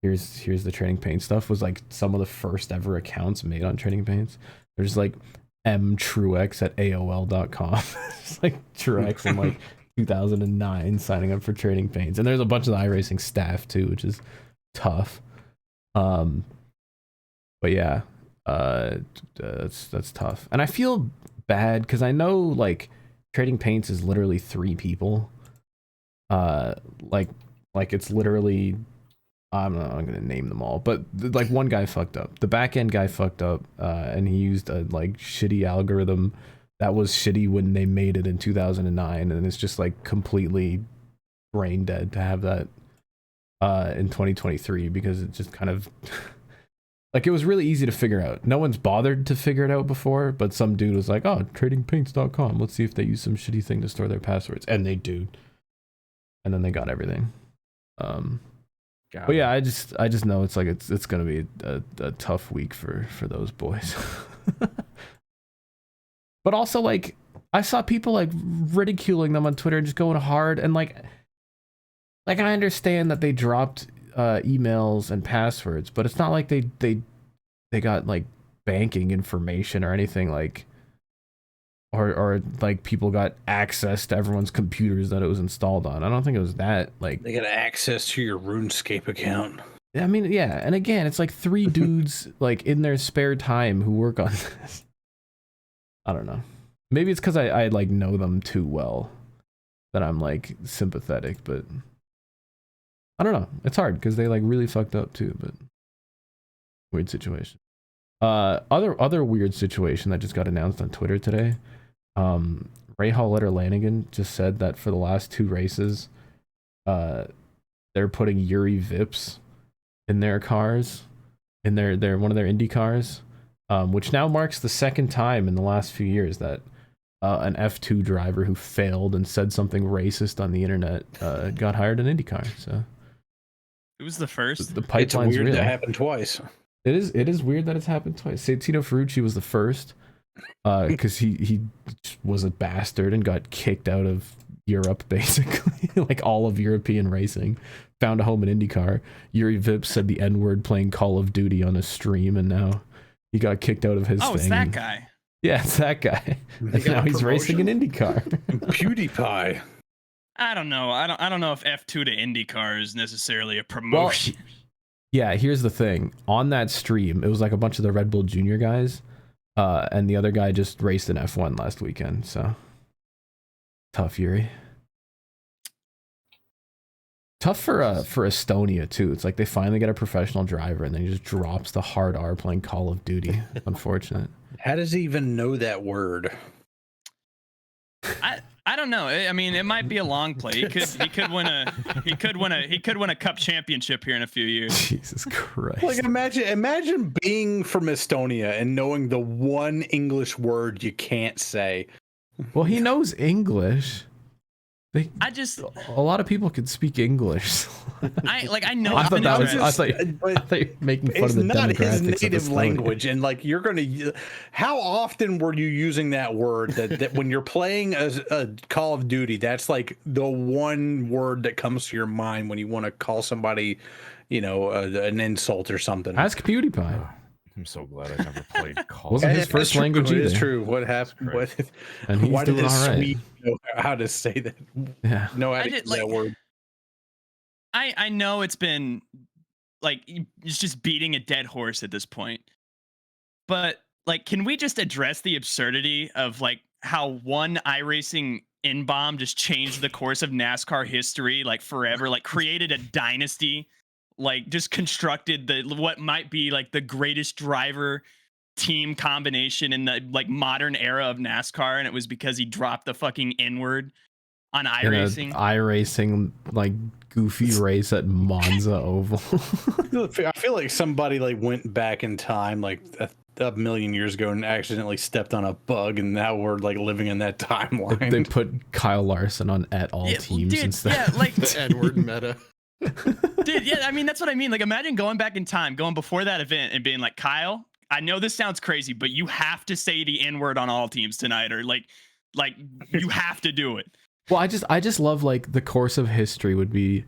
here's the Trading Paints stuff, was like some of the first ever accounts made on Trading Paints. There's like mtruex@aol.com. It's like Truex in like 2009 signing up for Trading Paints, and there's a bunch of the iRacing staff too, which is tough. But yeah, that's tough, and I feel bad because I know like Trading Paints is literally 3 people. Like it's literally, I'm not gonna name them all, but like one guy fucked up. The back end guy fucked up, and he used a like shitty algorithm that was shitty when they made it in 2009, and it's just like completely brain dead to have that in 2023, because it just kind of like, it was really easy to figure out. No one's bothered to figure it out before, but some dude was like, oh, tradingpaints.com, let's see if they use some shitty thing to store their passwords, and they do, and then they got everything. But yeah, I just know it's like it's gonna be a tough week for those boys. But also, like, I saw people like ridiculing them on Twitter and just going hard, and like I understand that they dropped emails and passwords, but it's not like they got like banking information or anything, like, or like people got access to everyone's computers that it was installed on. I don't think it was that, like, they got access to your RuneScape account. I mean, yeah, and again, it's like 3 dudes like in their spare time who work on this. I don't know. Maybe it's because I like know them too well that I'm like sympathetic, but I don't know. It's hard because they like really fucked up too, but weird situation. Other weird situation that just got announced on Twitter today. Ray Hall-Letter-Lanigan just said that for the last 2 races, they're putting Yuri Vips in their cars, in their one of their Indy cars, which now marks the 2nd time in the last few years that an F2 driver who failed and said something racist on the internet got hired in IndyCar. So it was the first. The pipeline's weird real. that happened twice. It is weird that it's happened twice. Tino Ferrucci was the first because he was a bastard and got kicked out of Europe, basically. Like all of European racing. Found a home in IndyCar. Yuri Vips said the N-word playing Call of Duty on a stream, and now he got kicked out of his thing. Oh, it's that guy. Yeah, it's that guy. And now he's racing in IndyCar. PewDiePie. I don't know. I don't know if F2 to IndyCar is necessarily a promotion. Well, yeah, here's the thing. On that stream, it was like a bunch of the Red Bull Junior guys, and the other guy just raced in F1 last weekend, so tough, Yuri. Tough for Estonia too. It's like they finally get a professional driver and then he just drops the hard R playing Call of Duty. Unfortunate. How does he even know that word? I don't know. I mean, it might be a long play. He could win a cup championship here in a few years. Jesus Christ. Like imagine being from Estonia and knowing the one English word you can't say. Well, he knows English. A lot of people can speak English. I know. I thought you were making fun of the demographics. It's not his native language, and like you're gonna. How often were you using that word? That when you're playing a Call of Duty, that's like the one word that comes to your mind when you want to call somebody, an insult or something. Ask PewDiePie. I'm so glad I never played Call. Wasn't his first language either. It is true. What happened? And he's why doing did all right. Swede know how to say that? Yeah. No, how to use that word. I know it's been like it's just beating a dead horse at this point, but like, can we just address the absurdity of like how one iRacing N-bomb just changed the course of NASCAR history, like forever, like created a dynasty. Like just constructed what might be like the greatest driver team combination in the like modern era of NASCAR, and it was because he dropped the fucking N-word on iRacing. iRacing like goofy race at Monza Oval. I feel like somebody like went back in time like a million years ago and accidentally stepped on a bug, and now we're like living in that timeline. They put Kyle Larson on at all teams instead. Yeah, like the N-word meta. Dude, yeah, I mean, that's what I mean. Like, imagine going back in time, going before that event and being like, Kyle, I know this sounds crazy, but you have to say the N-word on all teams tonight, or like you have to do it. Well, I just love like the course of history would be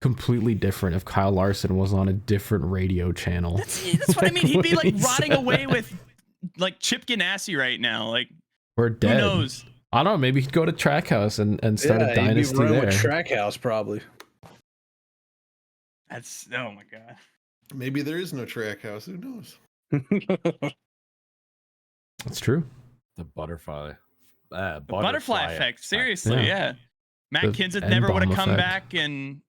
completely different if Kyle Larson was on a different radio channel. That's what I mean. He'd be like rotting away with like Chip Ganassi right now. Like, we're dead. Who knows? I don't know. Maybe he'd go to Trackhouse and start a dynasty he'd be there. With Trackhouse probably. That's oh my god. Maybe there is no Trackhouse. Who knows? That's true. The butterfly effect. Seriously, yeah. Matt Kenseth never would have come back, and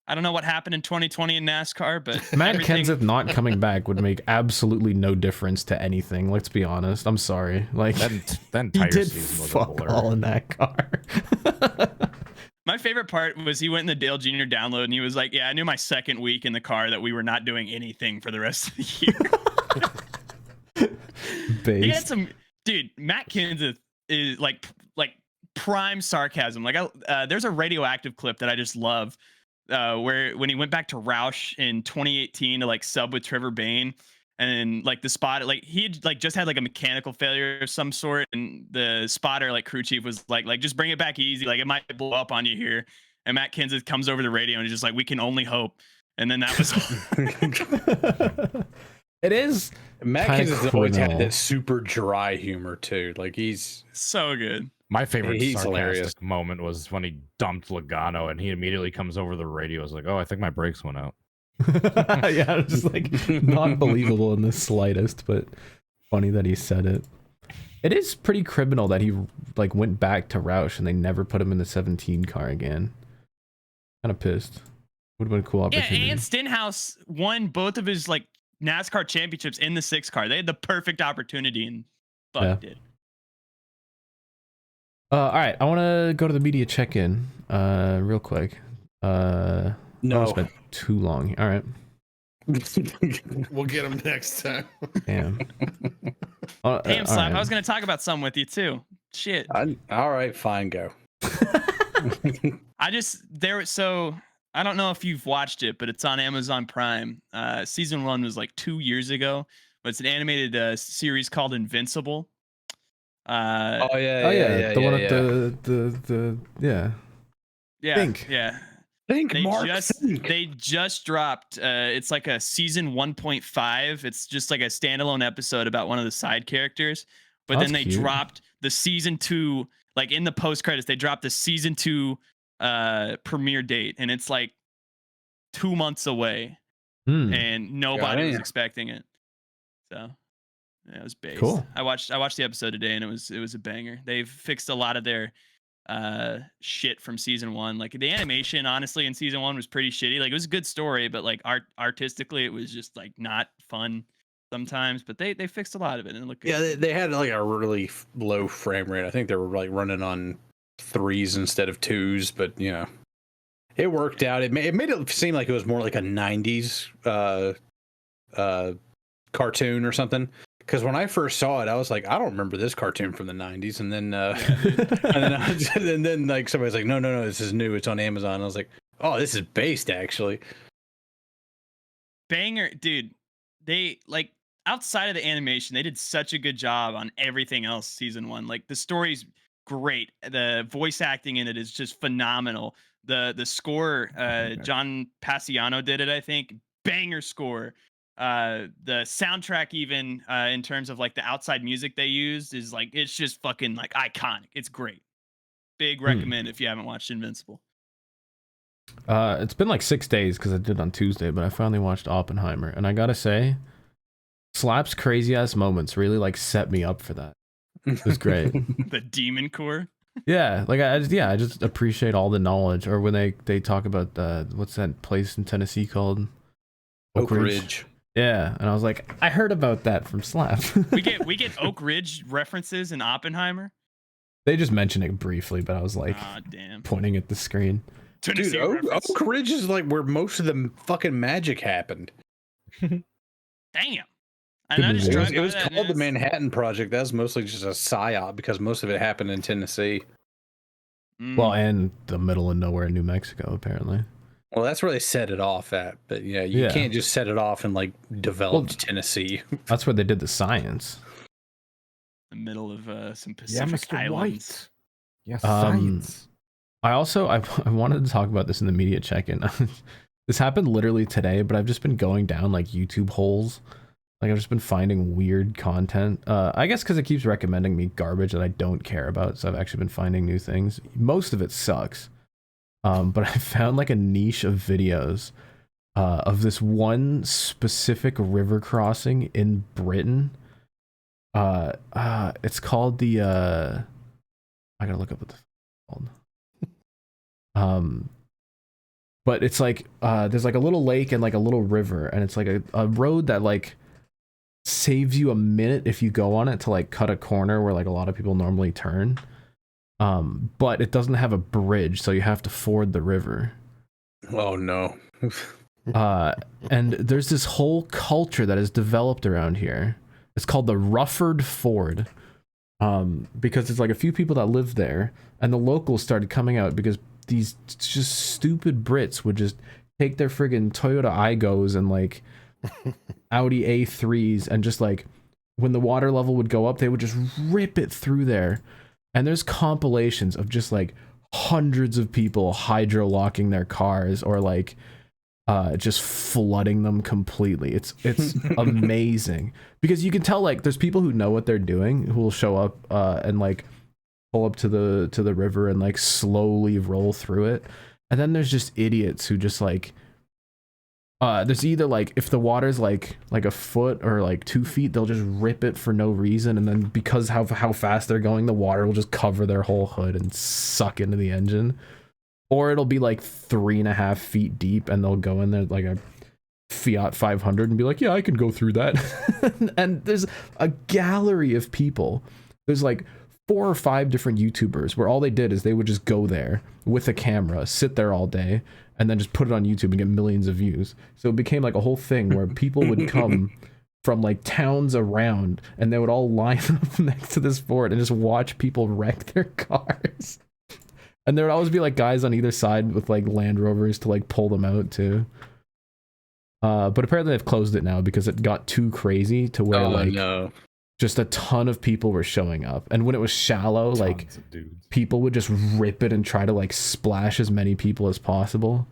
I don't know what happened in 2020 in NASCAR, but Matt Kenseth not coming back would make absolutely no difference to anything. Let's be honest. I'm sorry. Like then he did fuck all in that car. My favorite part was he went in the Dale Jr. download and he was like, yeah, I knew my second week in the car that we were not doing anything for the rest of the year. He had some, dude, Matt Kenseth is like prime sarcasm. Like there's a radioactive clip that I just love where when he went back to Roush in 2018 to like sub with Trevor Bayne, and like the spot, like he had like just had like a mechanical failure of some sort, and the spotter, like crew chief, was like just bring it back easy, like it might blow up on you here. And Matt Kenseth comes over the radio and he's just like, we can only hope. And then that was it is. Matt Kenseth always had that super dry humor too. Like he's so good. My favorite sarcastic hilarious moment was when he dumped Logano and he immediately comes over the radio. Was like, oh, I think my brakes went out. Yeah, it's just like not believable in the slightest, but funny that he said it. It is pretty criminal that he like went back to Roush and they never put him in the 17 car again. Kind of pissed. Would have been a cool opportunity. Yeah, and Stenhouse won both of his like NASCAR championships in the 6 car. They had the perfect opportunity and fucked it. All right, I want to go to the media check-in real quick. No, I spent too long. All right. We'll get him next time. Damn. Damn, Slap. Right. I was gonna talk about some with you too. Shit. All right, fine, go. So I don't know if you've watched it, but it's on Amazon Prime. Season 1 was like 2 years ago, but it's an animated series called Invincible. The one at the Think, Mark. They just dropped. It's like a season 1.5. It's just like a standalone episode about one of the side characters. But then they dropped the season 2, like in the post credits. They dropped the season 2 premiere date, and it's like 2 months away, and nobody was expecting it. So yeah, it was based. Cool. I watched the episode today, and it was a banger. They've fixed a lot of their shit from season 1. Like the animation honestly in season 1 was pretty shitty. Like it was a good story, but like artistically it was just like not fun sometimes, but they fixed a lot of it and it looked good. Yeah, they had like a really low frame rate. I think they were like running on 3s instead of 2s, but you know, it worked out. It made it seem like it was more like a 90s cartoon or something. Because when I first saw it, I was like, I don't remember this cartoon from the 90s. And then, and then like somebody's like, no, this is new. It's on Amazon. I was like, oh, this is based actually. Banger, dude. They like outside of the animation, they did such a good job on everything else. Season 1, like the story's great. The voice acting in it is just phenomenal. The score, John Paciano did it, I think. Banger score. The soundtrack, even in terms of like the outside music they used, is like it's just fucking like iconic. It's great. Big recommend if you haven't watched Invincible. It's been like 6 days because I did on Tuesday, but I finally watched Oppenheimer, and I gotta say, Slap's crazy ass moments really like set me up for that. It was great. The Demon Core. Yeah, like I just appreciate all the knowledge. Or when they talk about what's that place in Tennessee called? Oak Ridge. Yeah, and I was like, I heard about that from Slap. we get Oak Ridge references in Oppenheimer. They just mentioned it briefly, but I was like, damn, pointing at the screen. Dude, Oak Ridge is like where most of the fucking magic happened. Damn. And I just it was called the Manhattan Project. That was mostly just a psyop because most of it happened in Tennessee. Well, and the middle of nowhere in New Mexico, apparently. Well, that's where they set it off at. But yeah, you can't just set it off in like developed Tennessee. That's where they did the science. The middle of some Pacific islands. Yes, science. I wanted to talk about this in the media check-in. This happened literally today, but I've just been going down like YouTube holes. Like I've just been finding weird content. I guess because it keeps recommending me garbage that I don't care about. So I've actually been finding new things. Most of it sucks. But I found like a niche of videos of this one specific river crossing in Britain. It's called the I gotta look up what this is called. But it's like there's like a little lake and like a little river, and it's like a road that like saves you a minute if you go on it to like cut a corner where like a lot of people normally turn. But it doesn't have a bridge, so you have to ford the river. Oh no. And there's this whole culture that has developed around here. It's called the Rufford Ford. Because it's like a few people that live there, and the locals started coming out because these just stupid Brits would just take their friggin' Toyota Aigos and like Audi A3s and just like when the water level would go up, they would just rip it through there. And there's compilations of just like hundreds of people hydro-locking their cars or like just flooding them completely. It's amazing because you can tell like there's people who know what they're doing who will show up and like pull up to the river and like slowly roll through it. And then there's just idiots who just like There's either like if the water's like a foot or like 2 feet, they'll just rip it for no reason, and then because how fast they're going, the water will just cover their whole hood and suck into the engine. Or it'll be like 3.5 feet deep, and they'll go in there like a Fiat 500 and be like, yeah, I can go through that. And there's a gallery of people. There's like 4 or 5 different YouTubers where all they did is they would just go there with a camera, sit there all day, and then just put it on YouTube and get millions of views. So it became like a whole thing where people would come from like towns around, and they would all line up next to this fort and just watch people wreck their cars. And there would always be like guys on either side with like Land Rovers to like pull them out too. But apparently they've closed it now because it got too crazy to where just a ton of people were showing up. And when it was shallow, like people would just rip it and try to like splash as many people as possible.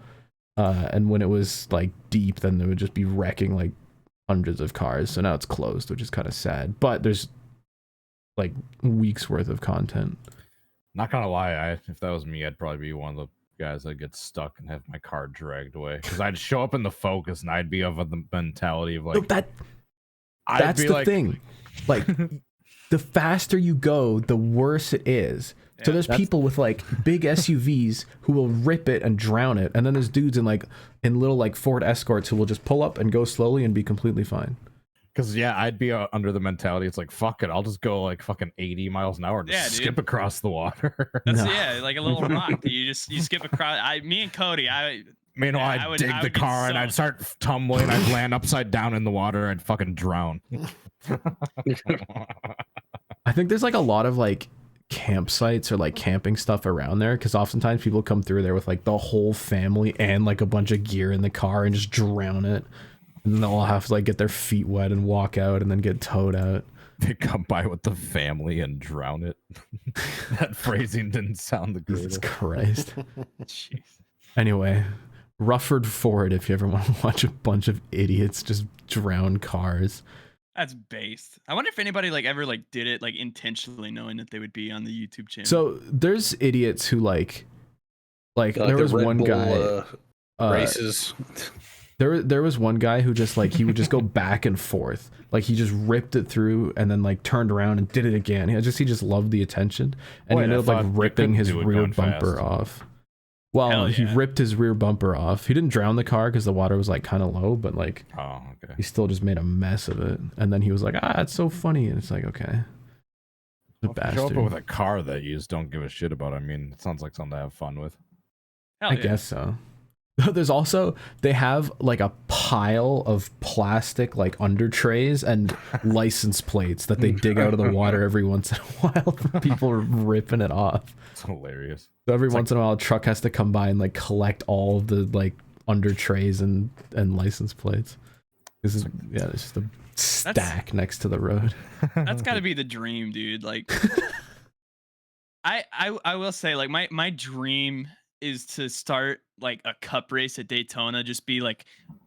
And when it was like deep, then they would just be wrecking like hundreds of cars. So now it's closed, which is kind of sad. But there's like weeks worth of content. Not gonna lie, if that was me, I'd probably be one of the guys that gets stuck and have my car dragged away, because I'd show up in the focus and I'd be of the mentality of like, no, that's the thing. Like, the faster you go, the worse it is. Yeah, so there's people with like big SUVs who will rip it and drown it, and then there's dudes in little like Ford Escorts who will just pull up and go slowly and be completely fine. Because I'd be under the mentality, it's like, fuck it, I'll just go like fucking 80 miles an hour and just skip across the water. That's like a little rock. You skip across. Me and Cody, Meanwhile, I'd dig the car and I'd start tumbling. I'd land upside down in the water. I'd fucking drown. I think there's like a lot of like campsites or like camping stuff around there, because oftentimes people come through there with like the whole family and like a bunch of gear in the car and just drown it. And then they'll all have to like get their feet wet and walk out and then get towed out. They come by with the family and drown it. That phrasing didn't sound the greatest. Jesus Christ. Jeez. Anyway, Rufford Ford, if you ever want to watch a bunch of idiots just drown cars. That's based. I wonder if anybody like ever like did it like intentionally knowing that they would be on the YouTube channel. So there's idiots who like there was one guy races. There was one guy who just like he would just go back and forth, like he just ripped it through and then like turned around and did it again. He just loved the attention, and he ended up like ripping his rear bumper off. Well, he ripped his rear bumper off. He didn't drown the car because the water was like kind of low, but like he still just made a mess of it. And then he was like, it's so funny, and it's like, okay, show up with a car that you just don't give a shit about. I mean, it sounds like something to have fun with. I guess so. There's also, they have like a pile of plastic like under trays and license plates that they dig out of the water every once in a while for people ripping it off. It's hilarious. So every once in a while a truck has to come by and like collect all of the like under trays and license plates. This is it's just a stack next to the road. That's got to be the dream, dude. Like I will say, like my dream is to start like a cup race at Daytona, just be like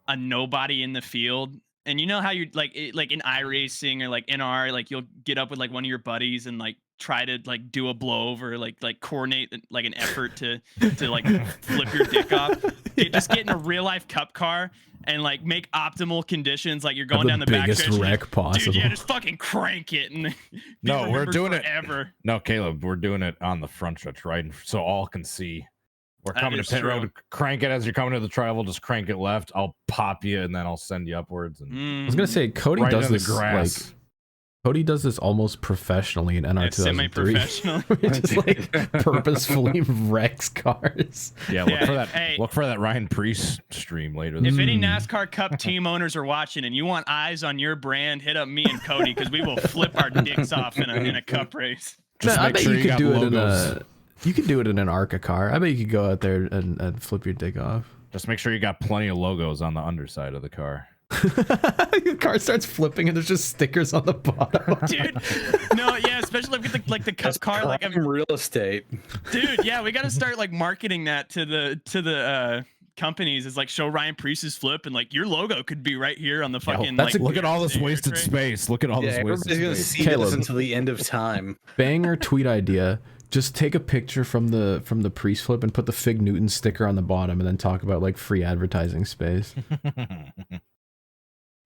a nobody in the field. And you know how you like in iRacing or like NR, like you'll get up with like one of your buddies and like try to like do a blow over, like coordinate like an effort to like flip your dick off. Just get in a real life cup car and like make optimal conditions, like you're going down the biggest wreck possible. Dude, just fucking crank it. And no, we're doing forever. it. No, Caleb, we're doing it on the front stretch, right? So all can see. We're coming to pit road. Crank it as you're coming to the travel. Just crank it left. I'll pop you, and then I'll send you upwards. And I was gonna say Cody does this like Cody does this almost professionally in NR 2003. Semi-professional. Just like purposefully wrecks cars. Yeah, look for that. Hey, look for that Ryan Priest stream later. If any NASCAR Cup team owners are watching and you want eyes on your brand, hit up me and Cody, because we will flip our dicks off in a cup race. Just I bet you could do it in a. You could do it in an ARCA car. I bet you could go out there and flip your dick off. Just make sure you got plenty of logos on the underside of the car. The car starts flipping and there's just stickers on the bottom. Dude, no, yeah, especially with the cup car, like real estate. Dude, yeah, we got to start like marketing that to the companies. Is like, show Ryan Priest's flip, and like your logo could be right here on the fucking. Like, look at all this wasted space. Look at all this wasted space. Everybody's gonna see this until the end of time. Banger tweet idea. Just take a picture from the priest flip and put the Fig Newton sticker on the bottom, and then talk about like free advertising space. The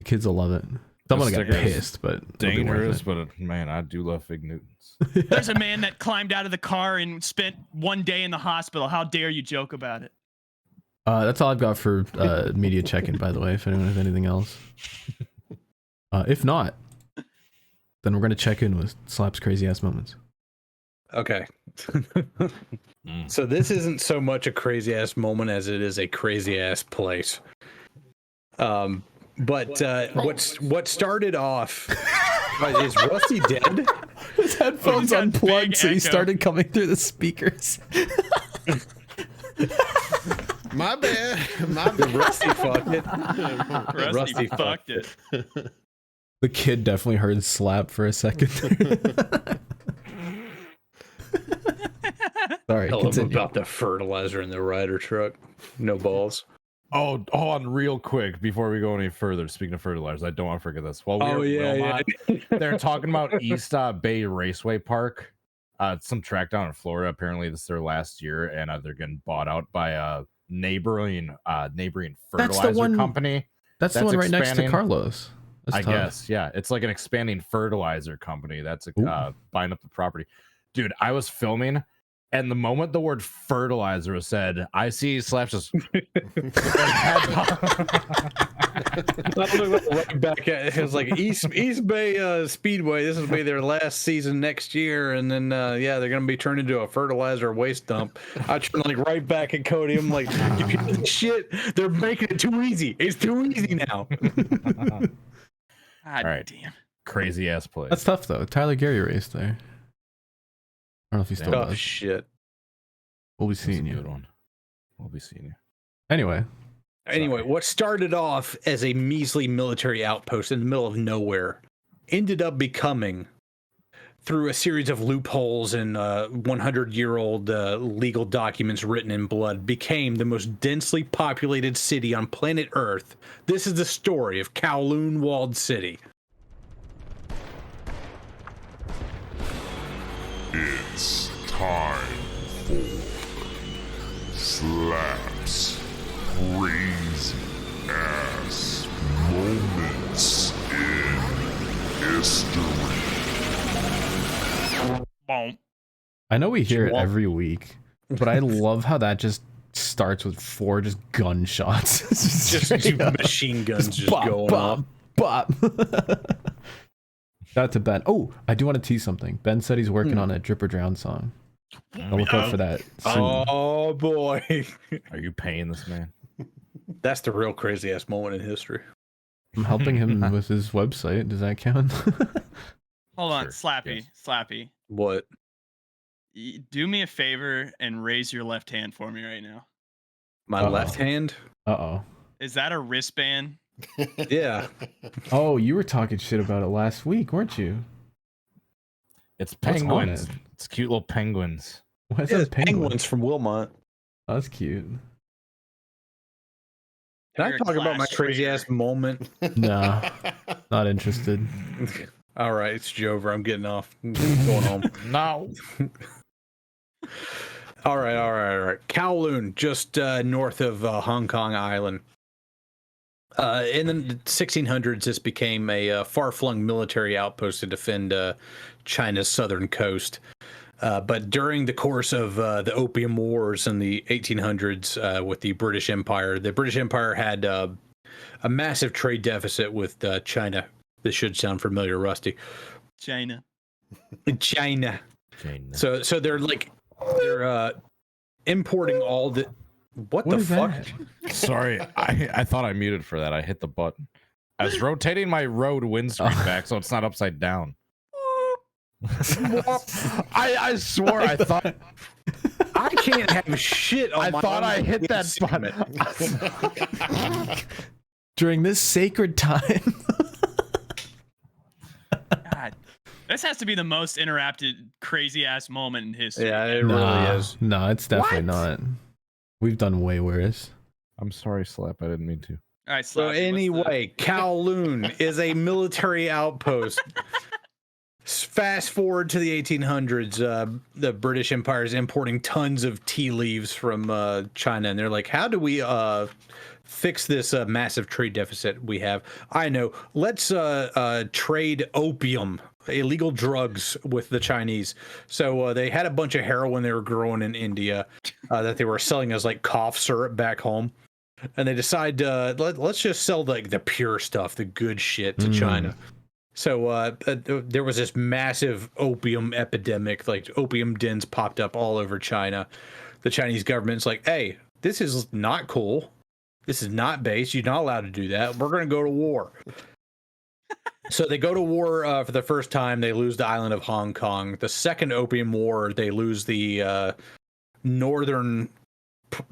kids will love it. Someone got pissed, but dangerous. But man, I do love Fig Newtons. There's a man that climbed out of the car and spent 1 day in the hospital. How dare you joke about it? That's all I've got for media check-in, by the way, if anyone has anything else. If not, then we're going to check in with Slap's crazy ass moments. Okay. So this isn't so much a crazy ass moment as it is a crazy ass place. But what started off is Rusty dead? His headphones unplugged, so he started coming through the speakers. My bad. My bad. Rusty fucked it. Rusty fucked it. The kid definitely heard Slap for a second. Sorry, Tell him continue. about the fertilizer in the Ryder truck. No balls. Oh, hold on real quick before we go any further. Speaking of fertilizers, I don't want to forget this. While we were at Wilmot, they're talking about East Bay Raceway Park. Some track down in Florida. Apparently, this is their last year, and they're getting bought out by a neighboring fertilizer company. That's the one right next to Carlos. I guess, yeah. It's like an expanding fertilizer company that's buying up the property. Dude, I was filming, and the moment the word fertilizer was said, I see Slaps just right back at it was like East Bay Speedway. This will be their last season next year, and then they're gonna be turned into a fertilizer waste dump. I turn like right back at Cody. I'm like, you people shit, they're making it too easy. It's too easy now. God all right, damn. crazy ass place. That's tough though. Tyler Gary raced there. I don't know if he still does. Shit. We'll be seeing That's a you. good one. We'll be seeing you. Anyway, what started off as a measly military outpost in the middle of nowhere ended up becoming, through a series of loopholes and 100-year-old legal documents written in blood, became the most densely populated city on planet Earth. This is the story of Kowloon Walled City. It's time for Slap's crazy ass moments in history. Boom. I know we hear it every week, but I love how that just starts with 4 just gunshots. Just machine guns just bop, going bop, off. bop. Shout out to Ben. Oh, I do want to tease something. Ben said he's working on a Drip or Drown song. I'll look out for that soon. Oh boy. Are you paying this man? That's the real crazy ass moment in history. I'm helping him with his website. Does that count? Hold on, Sure, Slappy. yes. Slappy. What? Do me a favor and raise your left hand for me right now. My left hand? Uh-oh. Is that a wristband? Yeah. Oh, you were talking shit about it last week, weren't you? It's What's on penguins. it? It's cute little penguins. Why is Yeah, that penguins from Wilmot. Oh, that's cute. Can I You're a talk about my class crazy traitor. ass moment? No, not interested. All right, it's Jover. I'm getting off. I'm going home. No. All right. Kowloon, just north of Hong Kong Island. In the 1600s, this became a far-flung military outpost to defend China's southern coast. But during the course of the Opium Wars in the 1800s with the British Empire had a massive trade deficit with China. This should sound familiar, Rusty. China. China. So they're importing all the. What the is fuck? that? Sorry, I thought I muted for that. I hit the button. I was rotating my road windscreen back so it's not upside down. I swore I thought I can't have shit on I my thought own I hit that segment. button. During this sacred time. God. This has to be the most interrupted, crazy ass moment in history. Yeah, it really is. No, it's definitely not. We've done way worse. I'm sorry, Slap. I didn't mean to. All right, So Slappy, anyway, Kowloon is a military outpost Fast forward to the 1800s, the British Empire is importing tons of tea leaves from China, and they're like, how do we fix this massive trade deficit we have? I know, let's trade opium, illegal drugs, with the Chinese. So they had a bunch of heroin they were growing in India that they were selling as like cough syrup back home. And they decide let's just sell like the pure stuff, the good shit, to China. So there was this massive opium epidemic, like opium dens popped up all over China. The Chinese government's like, hey, this is not cool. This is not base. You're not allowed to do that. We're going to go to war. So they go to war for the first time. They lose the island of Hong Kong. The second opium war, they lose the northern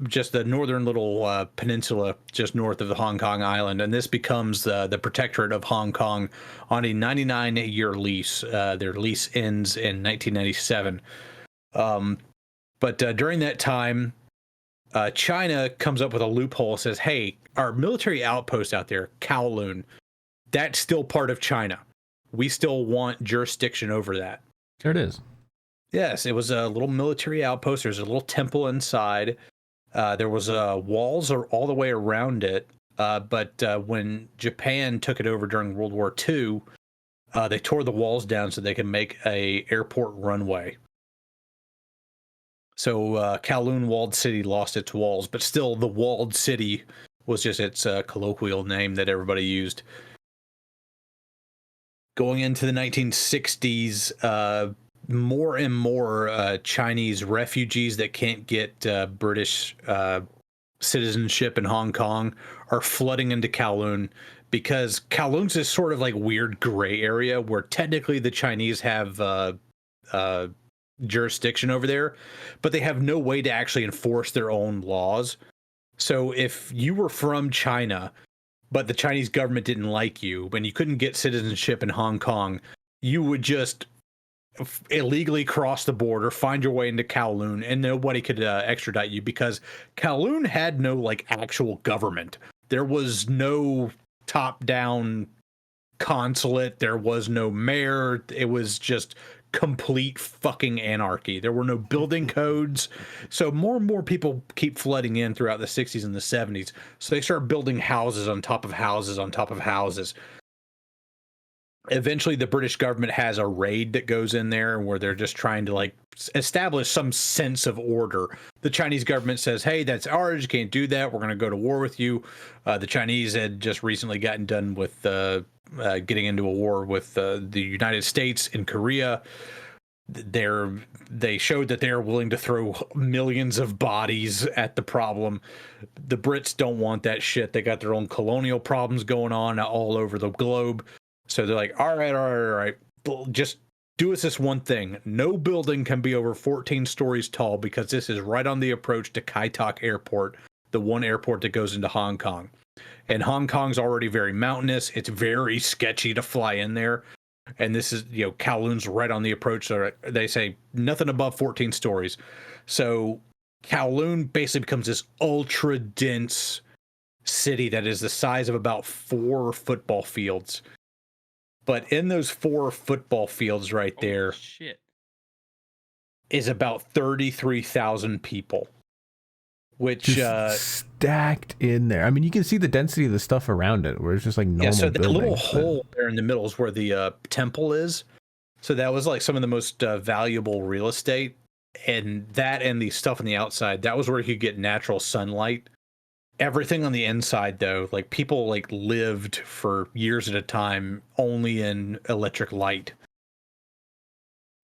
little peninsula just north of the Hong Kong island, and this becomes the protectorate of Hong Kong on a 99-year lease. Their lease ends in 1997. But during that time, China comes up with a loophole, says, hey, our military outpost out there, Kowloon, that's still part of China. We still want jurisdiction over that. There it is. Yes, it was a little military outpost. There's a little temple inside. There was walls all the way around it, but when Japan took it over during World War II, they tore the walls down so they could make a airport runway. So Kowloon Walled City lost its walls, but still the Walled City was just its colloquial name that everybody used. Going into the 1960s, more and more Chinese refugees that can't get British citizenship in Hong Kong are flooding into Kowloon, because Kowloon's this sort of like weird gray area where technically the Chinese have jurisdiction over there, but they have no way to actually enforce their own laws. So if you were from China, but the Chinese government didn't like you, and you couldn't get citizenship in Hong Kong, you would just illegally cross the border, find your way into Kowloon, and nobody could extradite you, because Kowloon had no like actual government. There was no top-down consulate. There was no mayor. It was just complete fucking anarchy. There were no building codes. So more and more people keep flooding in throughout the 60s and the 70s. So they start building houses on top of houses on top of houses. Eventually the British government has a raid that goes in there where they're just trying to like establish some sense of order. The Chinese government says, hey, that's ours. You can't do that. We're going to go to war with you. The Chinese had just recently gotten done with getting into a war with the United States and Korea. They showed that they're willing to throw millions of bodies at the problem. The Brits don't want that shit. They got their own colonial problems going on all over the globe. So they're like, all right. Just do us this one thing. No building can be over 14 stories tall, because this is right on the approach to Kai Tak Airport, the one airport that goes into Hong Kong. And Hong Kong's already very mountainous. It's very sketchy to fly in there. And this is, Kowloon's right on the approach. So they say nothing above 14 stories. So Kowloon basically becomes this ultra dense city that is the size of about 4 football fields. But in those 4 football fields right there is about 33,000 people, which just stacked in there. I mean, you can see the density of the stuff around it, where it's just like normal. Yeah, so the little hole there in the middle is where the temple is. So that was like some of the most valuable real estate, and that and the stuff on the outside, that was where you could get natural sunlight. Everything on the inside, though, like people like lived for years at a time only in electric light.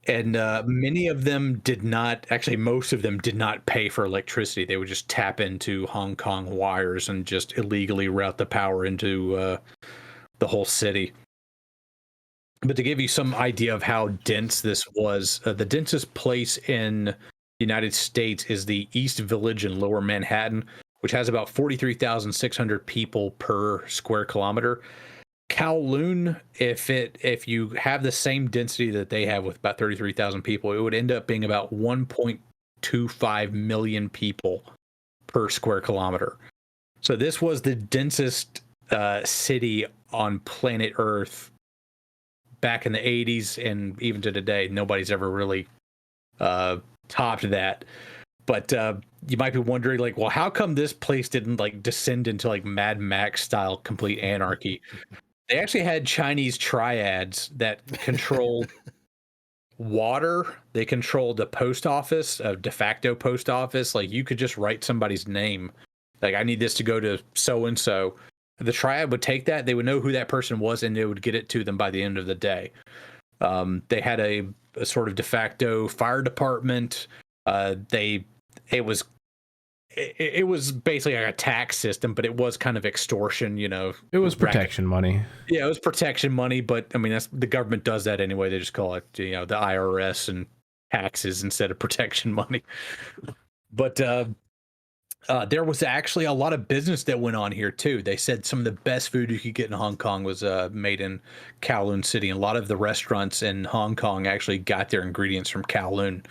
And many of them did not, actually most of them did not pay for electricity. They would just tap into Hong Kong wires and just illegally route the power into the whole city. But to give you some idea of how dense this was, the densest place in the United States is the East Village in Lower Manhattan, which has about 43,600 people per square kilometer. Kowloon, if you have the same density that they have with about 33,000 people, it would end up being about 1.25 million people per square kilometer. So this was the densest city on planet Earth back in the 80s and even to today, nobody's ever really topped that. But you might be wondering, like, well, how come this place didn't like descend into like Mad Max style complete anarchy? They actually had Chinese triads that controlled water. They controlled the post office, a de facto post office. Like, you could just write somebody's name, like, I need this to go to so and so. The triad would take that, they would know who that person was, and they would get it to them by the end of the day. They had a sort of de facto fire department. It was basically like a tax system, but it was kind of extortion, you know. It was protection money. Yeah, it was protection money, but I mean, that's, the government does that anyway. They just call it, you know, the IRS and taxes instead of protection money. But there was actually a lot of business that went on here too. They said some of the best food you could get in Hong Kong was made in Kowloon City. And a lot of the restaurants in Hong Kong actually got their ingredients from Kowloon.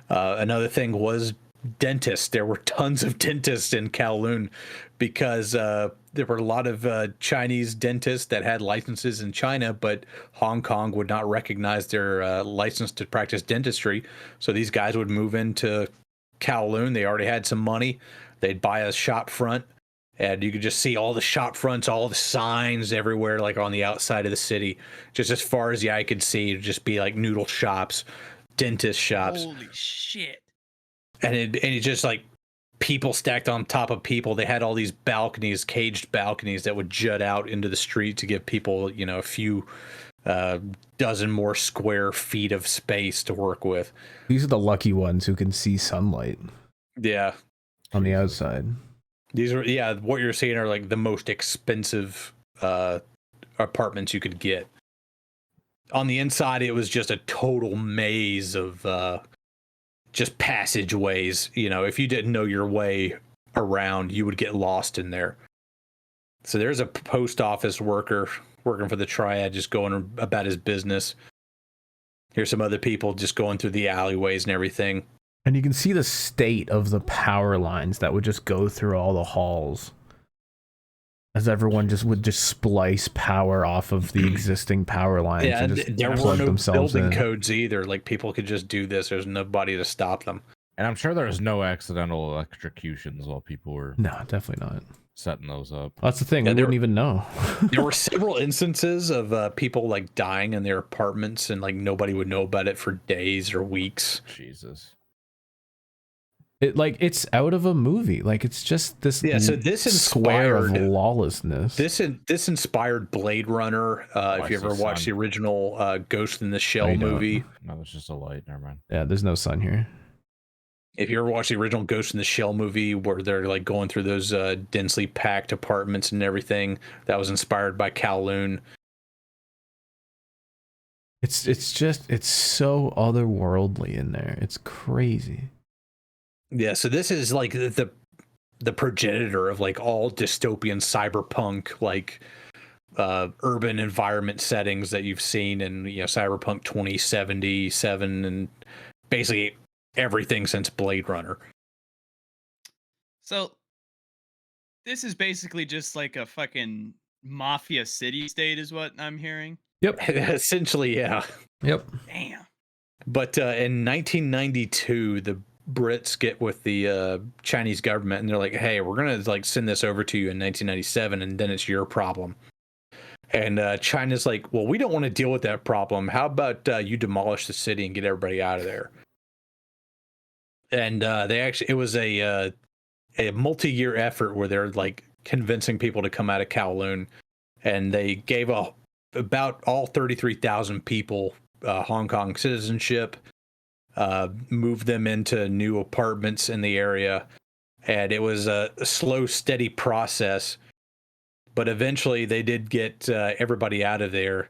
Another thing was dentists. There were tons of dentists in Kowloon because there were a lot of Chinese dentists that had licenses in China, but Hong Kong would not recognize their license to practice dentistry. So these guys would move into Kowloon. They already had some money. They'd buy a shop front, and you could just see all the shop fronts, all the signs everywhere, like on the outside of the city, just as far as the eye could see. It'd just be like noodle shops, dentist shops. Holy shit. And it just like people stacked on top of people. They had all these balconies, caged balconies that would jut out into the street to give people, you know, a few dozen more square feet of space to work with. These are the lucky ones who can see sunlight. Yeah. On the outside. These are, yeah, what you're seeing are like the most expensive apartments you could get. On the inside, it was just a total maze of just passageways. You know, if you didn't know your way around, you would get lost in there. So there's a post office worker working for the triad, just going about his business. Here's some other people just going through the alleyways and everything. And you can see the state of the power lines that would just go through all the halls, as everyone would just splice power off of the existing power lines. Yeah, and just there were plug no themselves building in. codes either. Like, people could just do this. There's nobody to stop them. And I'm sure there was no accidental electrocutions while people were No, definitely not. setting those up. That's the thing. Yeah, We wouldn't even know. There were several instances of people like dying in their apartments, and like nobody would know about it for days or weeks. Jesus. It's out of a movie. Like, it's just this. Yeah, so this square of inspired lawlessness. This inspired Blade Runner. If you ever watched the original Ghost in the Shell movie. No, it's just a light. Never mind. Yeah, there's no sun here. If you ever watched the original Ghost in the Shell movie, where they're like going through those densely packed apartments and everything, that was inspired by Kowloon. It's so otherworldly in there. It's crazy. Yeah, so this is like the progenitor of like all dystopian cyberpunk, like urban environment settings that you've seen in, you know, Cyberpunk 2077 and basically everything since Blade Runner. So this is basically just like a fucking mafia city state is what I'm hearing. Yep. Essentially, yeah. Yep. Damn. But in 1992, the Brits get with the Chinese government, and they're like, hey, we're gonna like send this over to you in 1997, and then it's your problem. And China's like, well, we don't want to deal with that problem. How about you demolish the city and get everybody out of there? And it was a multi-year effort where they're like convincing people to come out of Kowloon, and they gave about all 33,000 people Hong Kong citizenship. Moved them into new apartments in the area, and it was a slow, steady process, but eventually they did get everybody out of there,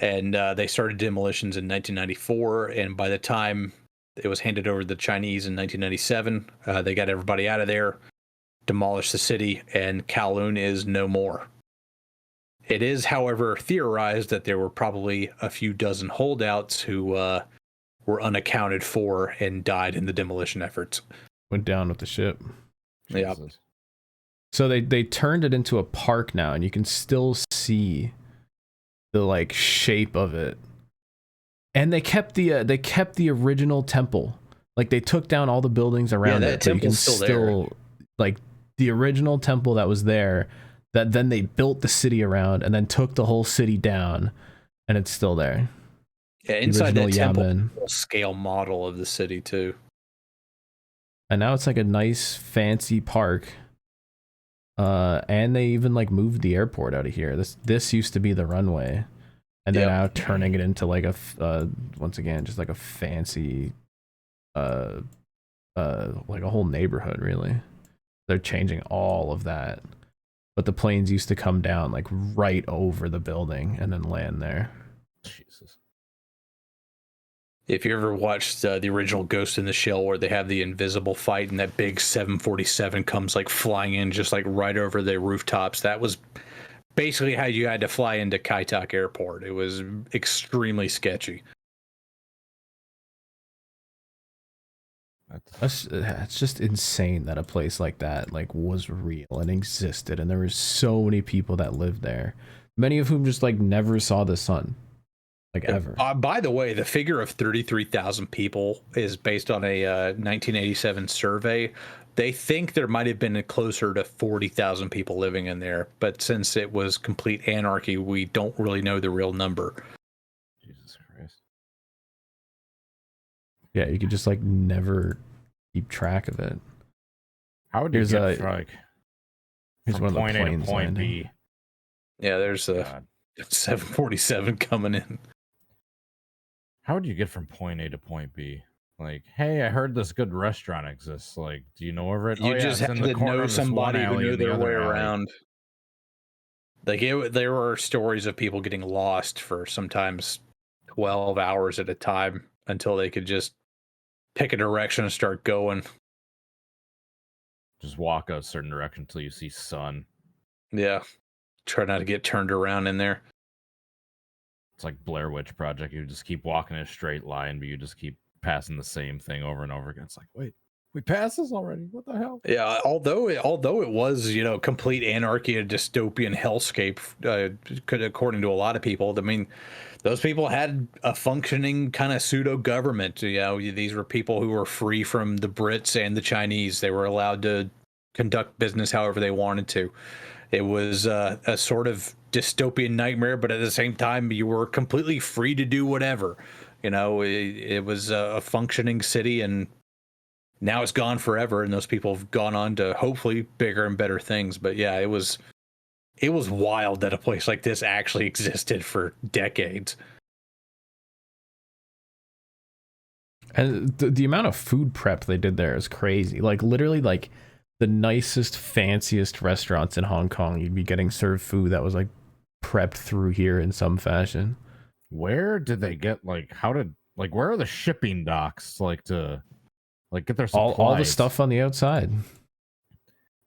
and they started demolitions in 1994, and by the time it was handed over to the Chinese in 1997, they got everybody out of there, demolished the city, and Kowloon is no more. It is, however, theorized that there were probably a few dozen holdouts who were unaccounted for and died in the demolition efforts. Went down with the ship. Yeah. So they turned it into a park now, and you can still see like shape of it. And they kept the original temple. Like they took down all the buildings around it, but you can still like the original temple that was there, that then they built the city around and then took the whole city down, and it's still there. Yeah, inside that temple, scale model of the city too. And now it's like a nice fancy park. And they even like moved the airport out of here. This used to be the runway, and they're now turning it into like a once again just like a fancy like a whole neighborhood. Really, they're changing all of that. But the planes used to come down like right over the building and then land there. Jesus. If you ever watched the original Ghost in the Shell, where they have the invisible fight and that big 747 comes like flying in just like right over the rooftops, that was basically how you had to fly into Kai-Tak Airport. It was extremely sketchy. It's just insane that a place like that like was real and existed, and there were so many people that lived there, many of whom just like never saw the sun, like ever. By the way, the figure of 33,000 people is based on a 1987 survey. They think there might have been closer to 40,000 people living in there, but since it was complete anarchy, we don't really know the real number. Jesus Christ. Yeah, you could just like never keep track of it. How would you get like here's from one of the point A to planes point landing. B? Yeah, there's a 747 coming in. How would you get from point A to point B? Like, hey, I heard this good restaurant exists. Like, do you know of it? You just have to know somebody who knew their way around. Like, there were stories of people getting lost for sometimes 12 hours at a time until they could just pick a direction and start going. Just walk a certain direction until you see sun. Yeah. Try not to get turned around in there. It's like Blair Witch Project. You just keep walking in a straight line, but you just keep passing the same thing over and over again. It's like, wait, we passed this already? What the hell? Yeah, although it was, complete anarchy, a dystopian hellscape, according to a lot of people. I mean, those people had a functioning kind of pseudo government. These were people who were free from the Brits and the Chinese. They were allowed to conduct business however they wanted to. It was a sort of dystopian nightmare, but at the same time, you were completely free to do whatever. It was a functioning city, and now it's gone forever, and those people have gone on to hopefully bigger and better things. But yeah, it was wild that a place like this actually existed for decades. And the amount of food prep they did there is crazy. Like literally, like the nicest, fanciest restaurants in Hong Kong, you'd be getting served food that was like prepped through here in some fashion. Where did they get where are the shipping docks to get their supplies? All the stuff on the outside.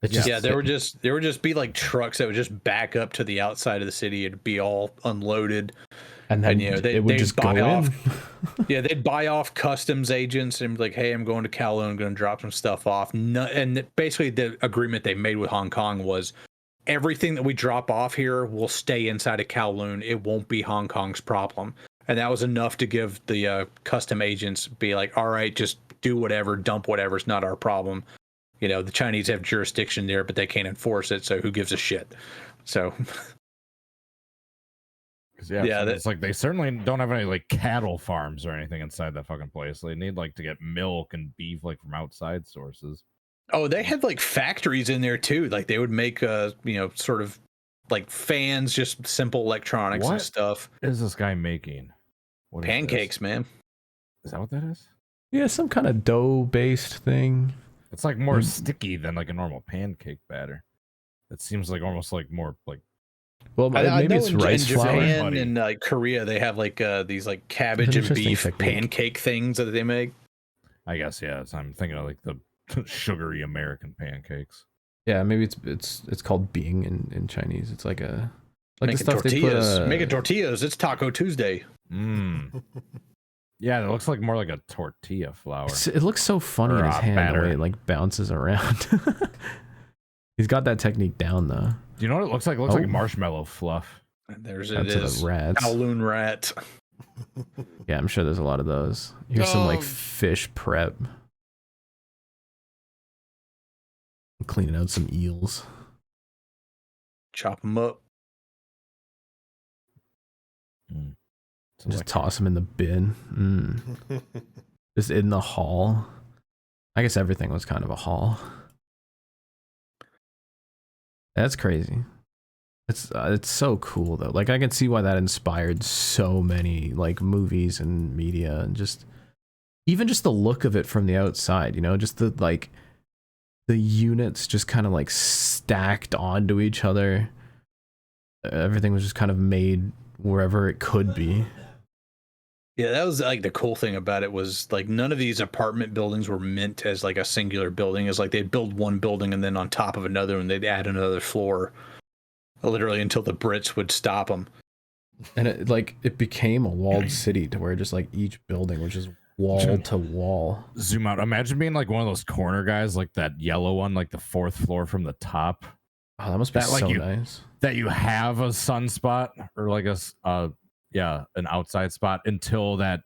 There would just be like trucks that would just back up to the outside of the city. It'd be all unloaded, and then they'd just buy off. Yeah, they'd buy off customs agents and be like, "Hey, I'm going to Kowloon. I'm going to drop some stuff off." And basically, the agreement they made with Hong Kong was, everything that we drop off here will stay inside of Kowloon. It won't be Hong Kong's problem. And that was enough to give the custom agents be like, all right, just do whatever, dump whatever. It's not our problem. The Chinese have jurisdiction there, but they can't enforce it. So who gives a shit? So. It's like they certainly don't have any like cattle farms or anything inside that fucking place. They need to get milk and beef from outside sources. Oh, they had like factories in there too. Like they would make sort of like fans, just simple electronics and stuff. What is this guy making? Pancakes, man. Is that what that is? Yeah, some kind of dough-based thing. It's like more sticky than like a normal pancake batter. It seems like almost like more like. Well, maybe it's rice flour. In Japan and like Korea, they have like these like cabbage and beef pancake things that they make. I guess So I'm thinking of like the sugary American pancakes. Yeah, maybe it's called Bing in Chinese. It's like the stuff tortillas. They put. Making tortillas. It's Taco Tuesday. Yeah, it looks like more like a tortilla flour. It looks so funny in his hand the way it like bounces around. He's got that technique down though. Do you know what it looks like? It looks like marshmallow fluff. There's Out it to is. the rats. Kowloon rat. Yeah, I'm sure there's a lot of those. Here's some like Um, fish prep. Cleaning out some eels. Chop them up. Just toss them in the bin. Just in the hall. I guess everything was kind of a haul. That's crazy. It's so cool though. Like I can see why that inspired so many like movies and media and just even just the look of it from the outside, you know, just the like the units just kind of like stacked onto each other. Everything was just kind of made wherever it could be. Yeah, that was like the cool thing about it was like none of these apartment buildings were meant as like a singular building. It's like they'd build one building and then on top of another and they'd add another floor. Literally until the Brits would stop them. And it became a walled city to where just like each building was just wall to wall. Zoom out. Imagine being like one of those corner guys, like that yellow one, like the 4th floor from the top. Oh, that must be so nice. That you have a sunspot or like an outside spot until that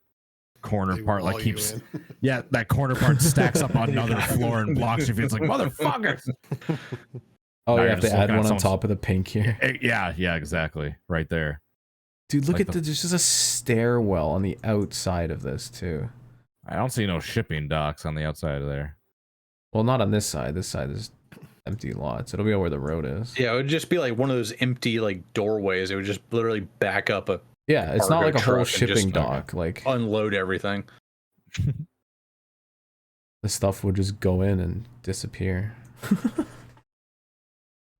corner They part like wall you keeps in. yeah, that corner part stacks up on another floor and blocks you. It's like motherfuckers. Oh, Now you you're have to just add looking at one on someone's- top of the pink here. Yeah, exactly. Right there. Dude, look Like at there's just a stairwell on the outside of this too. I don't see no shipping docks on the outside of there. Well, not on this side. This side is empty lots. It'll be where the road is. Yeah, it would just be like one of those empty like doorways. It would just literally back up a Yeah, it's not cargo like a whole truck and shipping just, dock. Like unload everything. the stuff would just go in and disappear.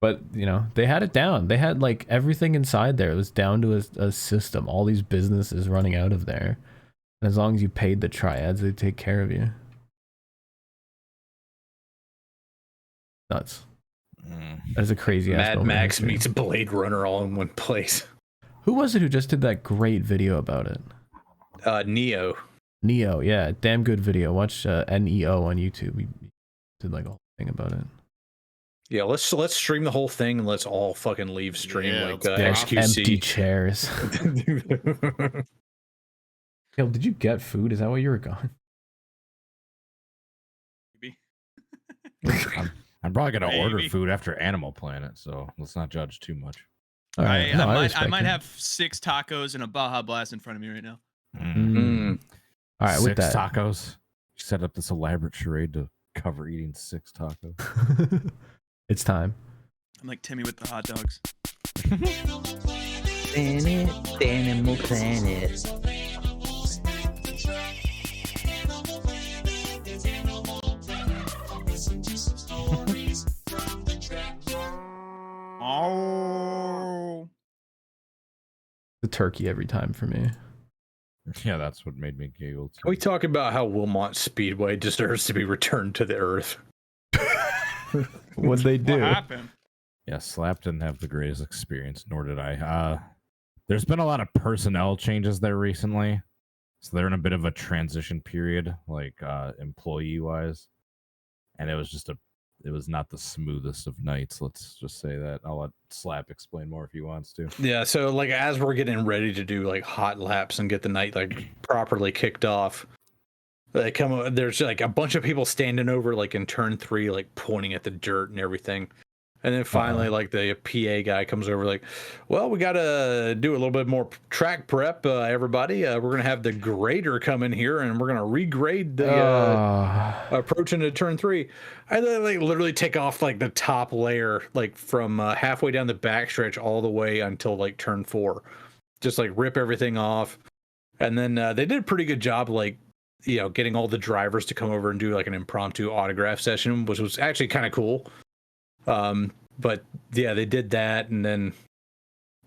But, you know, they had it down. They had like everything inside there. It was down to a system. All these businesses running out of there. And as long as you paid the triads, they'd take care of you. Nuts. That is a crazy ass Mad moment in Max history. meets Blade Runner all in one place. Who was it who just did that great video about it? Neo. Neo, yeah, damn good video. Watch NEO on YouTube. He did like a whole thing about it. Yeah, let's stream the whole thing and let's all fucking leave stream Yeah, like let's There's empty XQC. chairs. Yo, did you get food? Is that why you were gone? Maybe. I'm probably gonna order Maybe. food after Animal Planet, so let's not judge too much. All right. I No, might respect it. have 6 tacos and a Baja Blast in front of me right now. All right, with 6 that. tacos. Set up this elaborate charade to cover eating 6 tacos. It's time. I'm like Timmy with the hot dogs. Animal Planet. Oh. The turkey every time for me. Yeah, that's what made me giggle. Can we talk about how Wilmot Speedway deserves to be returned to the earth? What'd they do? What happened? Yeah, SlapP didn't have the greatest experience, nor did I. There's been a lot of personnel changes there recently, so they're in a bit of a transition period, like employee-wise, and it was not the smoothest of nights. Let's just say that. I'll let SlapP explain more if he wants to. Yeah, so like as we're getting ready to do like hot laps and get the night like properly kicked off, they come. There's like a bunch of people standing over like in turn 3, like pointing at the dirt and everything. And then finally, like the PA guy comes over, like, well, we got to do a little bit more track prep, everybody. We're going to have the grader come in here and we're going to regrade the approach into turn 3. I like literally take off like the top layer, like from halfway down the backstretch all the way until like turn 4. Just like rip everything off. And then they did a pretty good job, like, you know, getting all the drivers to come over and do like an impromptu autograph session, which was actually kind of cool. But yeah, they did that, and then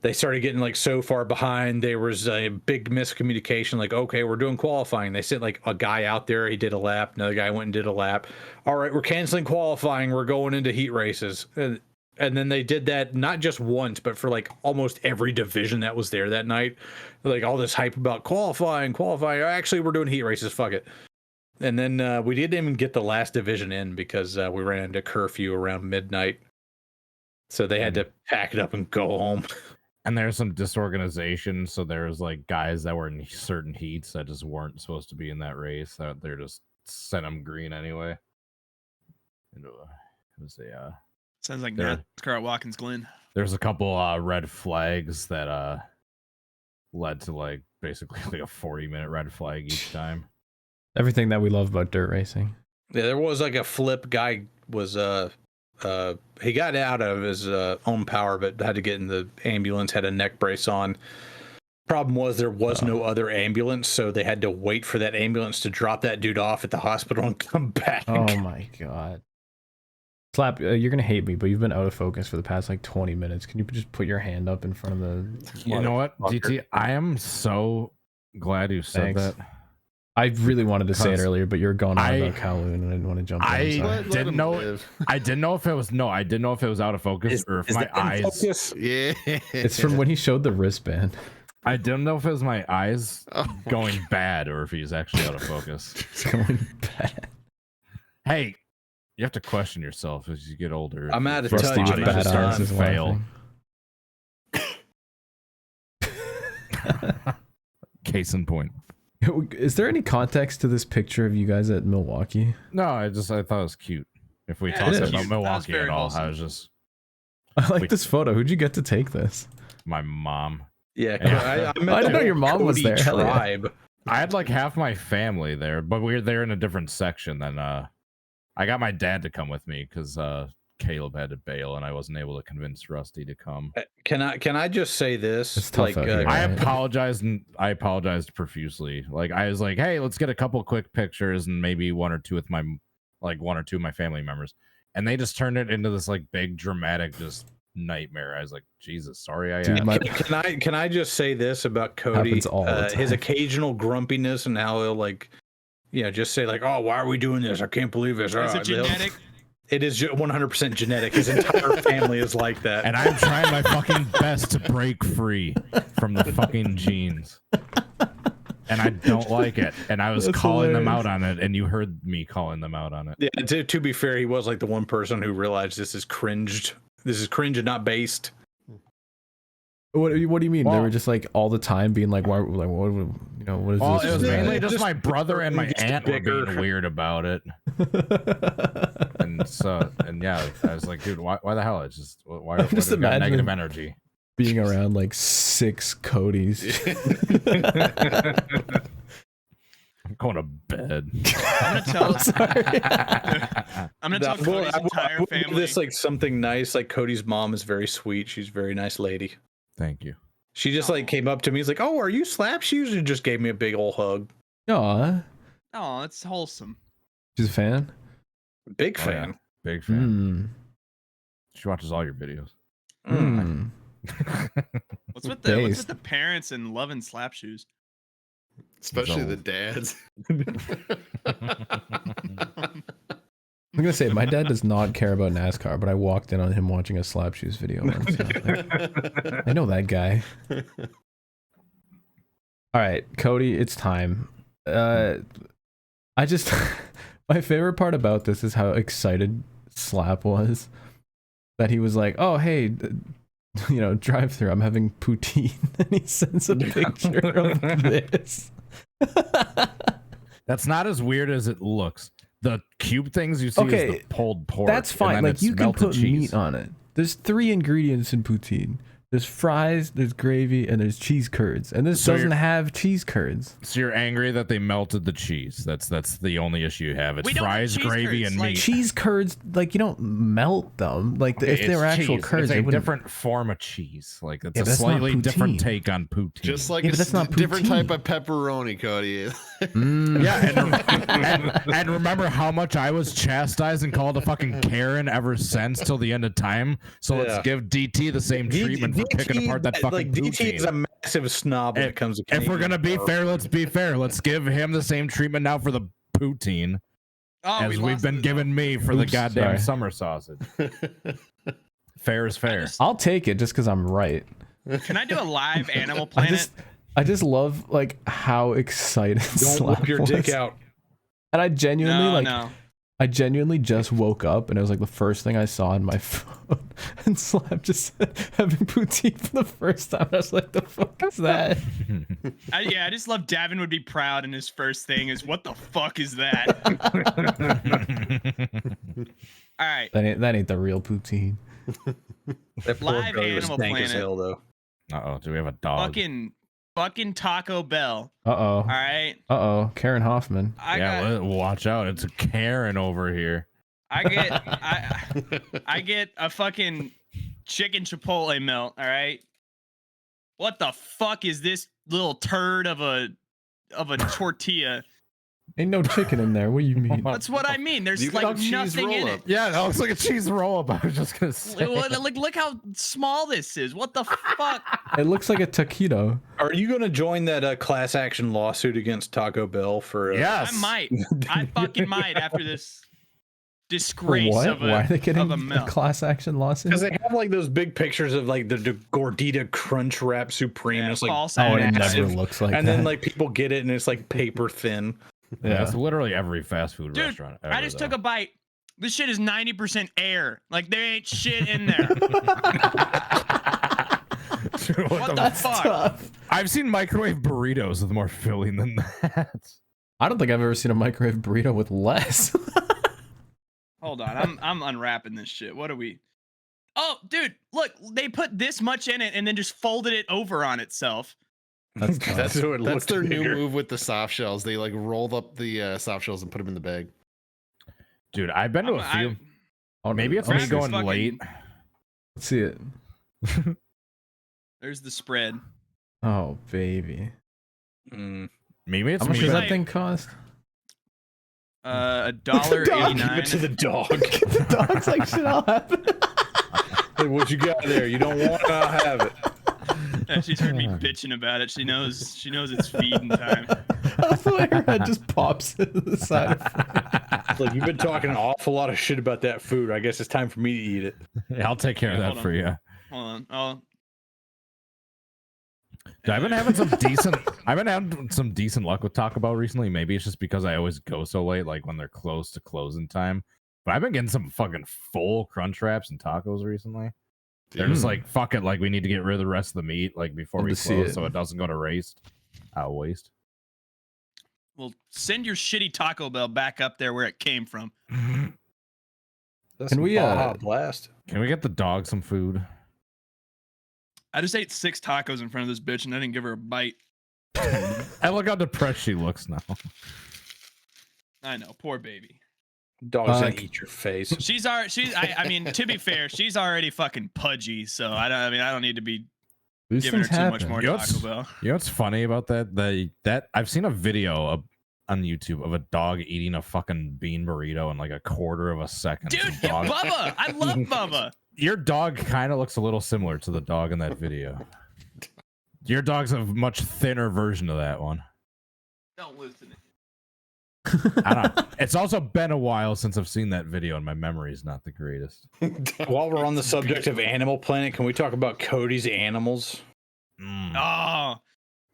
they started getting like so far behind. There was a big miscommunication, like, okay, we're doing qualifying. They sent like a guy out there, he did a lap, another guy went and did a lap. All right, we're canceling qualifying, we're going into heat races. And then they did that not just once, but for like almost every division that was there that night. Like all this hype about qualifying. Actually, we're doing heat races, fuck it. And then we didn't even get the last division in because we ran into curfew around midnight. So they had to pack it up and go home. And there's some disorganization, so there's like guys that were in certain heats that just weren't supposed to be in that race. They're just sent them green anyway. And, it was a sounds like NASCAR at Watkins Glen. There's a couple red flags that led to like basically like a 40-minute red flag each time. Everything that we love about dirt racing. Yeah, there was like a flip. Guy was he got out of his own power, but had to get in the ambulance. Had a neck brace on. Problem was there was no other ambulance, so they had to wait for that ambulance to drop that dude off at the hospital and come back. Oh my god. Slap, you're gonna hate me, but you've been out of focus for the past like 20 minutes. Can you just put your hand up in front of the? You know what, DT? I am so glad you said that. I really wanted to say it earlier, but you're going on about Kowloon, and I didn't want to jump in. I didn't know. I didn't know if it was I didn't know if it was out of focus or if my eyes. Focus? Yeah, it's from when he showed the wristband. I didn't know if it was my eyes going bad or if he's actually out of focus. It's going bad. Hey, you have to question yourself as you get older. I'm out of touch. Body just starts to fail. Case in point. Is there any context to this picture of you guys at Milwaukee? No, I thought it was cute. If we talk about Milwaukee at all, I was just. I like this photo. Who'd you get to take this? My mom. Yeah, I didn't know your mom was there. Tribe. I had like half my family there, but we were there in a different section than I got my dad to come with me because Caleb had to bail and I wasn't able to convince Rusty to come. Can I just say this? It's tough out here, I apologized profusely. Like I was like, hey, let's get a couple quick pictures and maybe one or two of my family members. And they just turned it into this like big dramatic just nightmare. I was like, Jesus, sorry. Can I just say this about Cody? His occasional grumpiness and how he'll like, just say like, oh, why are we doing this? I can't believe this. Is it genetic? It is 100% genetic. His entire family is like that. And I'm trying my fucking best to break free from the fucking genes. And I don't like it. And I was calling them out on it, and you heard me calling them out on it. Yeah, to be fair, he was like the one person who realized this is cringe and not based. What do you mean? They were just like all the time being like, what is this? It was mainly just my brother and my aunt were being weird about it. And yeah, I was like, dude, why the hell? It's just why negative energy being around like 6 Codys. I'm going to bed. I'm gonna tell Cody's entire family this like something nice. Like Cody's mom is very sweet. She's a very nice lady. Thank you. She just like came up to me. He's like, "Oh, are you Slap Shoes?" And just gave me a big old hug. Aw. Oh, it's wholesome. She's a fan. Big fan. Yeah. Big fan. She watches all your videos. What's with the parents and loving Slap Shoes? Especially the dads. I'm gonna say my dad does not care about NASCAR, but I walked in on him watching a Slap Shoes video once. I know that guy. All right, Cody, it's time. My favorite part about this is how excited Slap was that he was like, "Oh, hey, drive through. I'm having poutine," and he sends a picture of this. That's not as weird as it looks. The cube things you see is the pulled pork. That's fine. Like you can put meat on it. There's 3 ingredients in poutine. There's fries, there's gravy, and there's cheese curds. And this doesn't have cheese curds. So you're angry that they melted the cheese. That's the only issue you have. It's fries, gravy, and meat. Cheese curds, like you don't melt them. Like if they were actual curds, it's a different form of cheese. Like it's a slightly different take on poutine. Just like that's not different type of pepperoni, Cody. Yeah, and remember how much I was chastised and called a fucking Karen ever since till the end of time. So let's give DT the same treatment for picking apart that fucking poutine. DT is a massive snob when it comes to If we're gonna be fair, let's be fair. Let's give him the same treatment now for the poutine as we've been giving me for the goddamn summer sausage. Fair is fair. I'll take it just because I'm right. Can I do a live Animal Planet? I just love like how excited Don't whip your dick out. And I genuinely I genuinely just woke up and it was like the first thing I saw in my phone. And Slap just said having poutine for the first time. I was like, the fuck is that? I just love Davin would be proud and his first thing is, what the fuck is that? All right. That ain't the real poutine. That poor Live belly was Animal stank as Planet. hell, though. Uh-oh, do we have a dog? Fucking Taco Bell. Uh-oh. All right. Uh-oh. Karen Hoffman. Watch out. It's a Karen over here. I get a fucking chicken Chipotle melt, all right? What the fuck is this little turd of a tortilla? Ain't no chicken in there. What do you mean? That's what I mean. There's like nothing in it. Yeah, that looks like a cheese roll-up. I was just gonna say. Look how small this is. What the fuck? It looks like a taquito. Are you gonna join that class action lawsuit against Taco Bell for? Yes. I might. I fucking might after this disgrace What? of a, Why are they getting of a a melt. class action lawsuit? Because they have like those big pictures of like the Gordita Crunch Wrap Supreme. Yeah, it's like false Oh, it advertising. never looks like and that. then like people get it and it's like paper thin. Yeah, that's literally every fast food Dude, restaurant. I just took a bite. This shit is 90% air. Like there ain't shit in there. What the fuck? Tough. I've seen microwave burritos with more filling than that. I don't think I've ever seen a microwave burrito with less. Hold on, I'm unwrapping this shit. What are we? Oh, dude, look, they put this much in it and then just folded it over on itself. That's tough. That's what it That's looks their new bigger. move with the soft shells. They like rolled up the soft shells and put them in the bag. Dude, I've been to a few. Maybe it's I'll me see going fucking- late. Let's see it. There's the spread. Oh, baby. Mm. Maybe it's How much me. does Like- that thing cost? $1.89. Give it to the dog. The dog's like, shit, I'll have it. Like, what you got there? You don't want it? I'll have it. Yeah, she's heard me bitching about it. She knows it's feeding time. That's the way her head just pops into the side of It's like you've been talking an awful lot of shit about that food. I guess it's time for me to eat it. Yeah, I'll take care of Yeah, that hold for on. you. Hold on. Oh, Dude, I've been having some decent luck with Taco Bell recently. Maybe it's just because I always go so late, like when they're close to closing time. But I've been getting some fucking full crunch wraps and tacos recently. They're just like, fuck it, like we need to get rid of the rest of the meat, like before Love we to see close, it. so it doesn't go to waste. well, send your shitty Taco Bell back up there where it came from. That's Can we, Baja Blast? Can we get the dog some food? I just ate 6 tacos in front of this bitch and I didn't give her a bite. And look how depressed she looks now. I know, poor baby. Dog's gonna eat your face. I mean, to be fair, she's already fucking pudgy, so I don't need to be These giving her things too happen. much more You know Taco Bell. You know what's funny about that? That I've seen a video on YouTube of a dog eating a fucking bean burrito in like a quarter of a second. Dude, The dog- Bubba! I love Bubba! Your dog kind of looks a little similar to the dog in that video. Your dog's a much thinner version of that one. Don't listen to I don't know. It's also been a while since I've seen that video, and my memory is not the greatest. While we're on the subject of Animal Planet, can we talk about Cody's animals? Mm. Oh,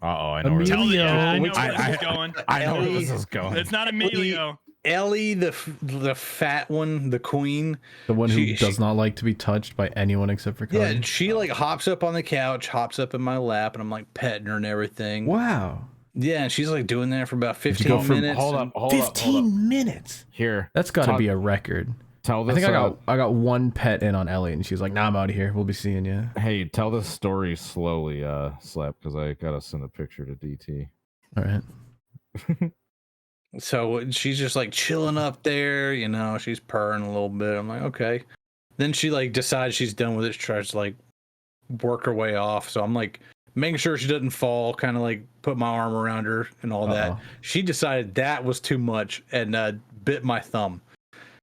Uh-oh, I know where tell this the, I know Which- where this is going. I know where Ellie- this is going. It's not Emilio. Ellie, the fat one, the queen. The one who She- does not like to be touched by anyone except for Cody. Yeah, she like hops up on the couch, hops up in my lap, and I'm like petting her and everything. Wow. Yeah, and she's like doing that for about you 15 go from- minutes. Hold and- up, hold up, hold up. 15 minutes. Here, That's got to Talk- be a record. tell this. I think I got one pet in on Ellie, and she's like, "Nah, I'm out of here. We'll be seeing you." Hey, tell this story slowly, Slap, because I gotta send a picture to DT. All right. So she's just like chilling up there, you know, she's purring a little bit. I'm like, okay. Then she like decides she's done with it. She tries to like work her way off. So I'm like making sure she doesn't fall, kind of like put my arm around her and all that. Uh-oh. She decided that was too much and bit my thumb.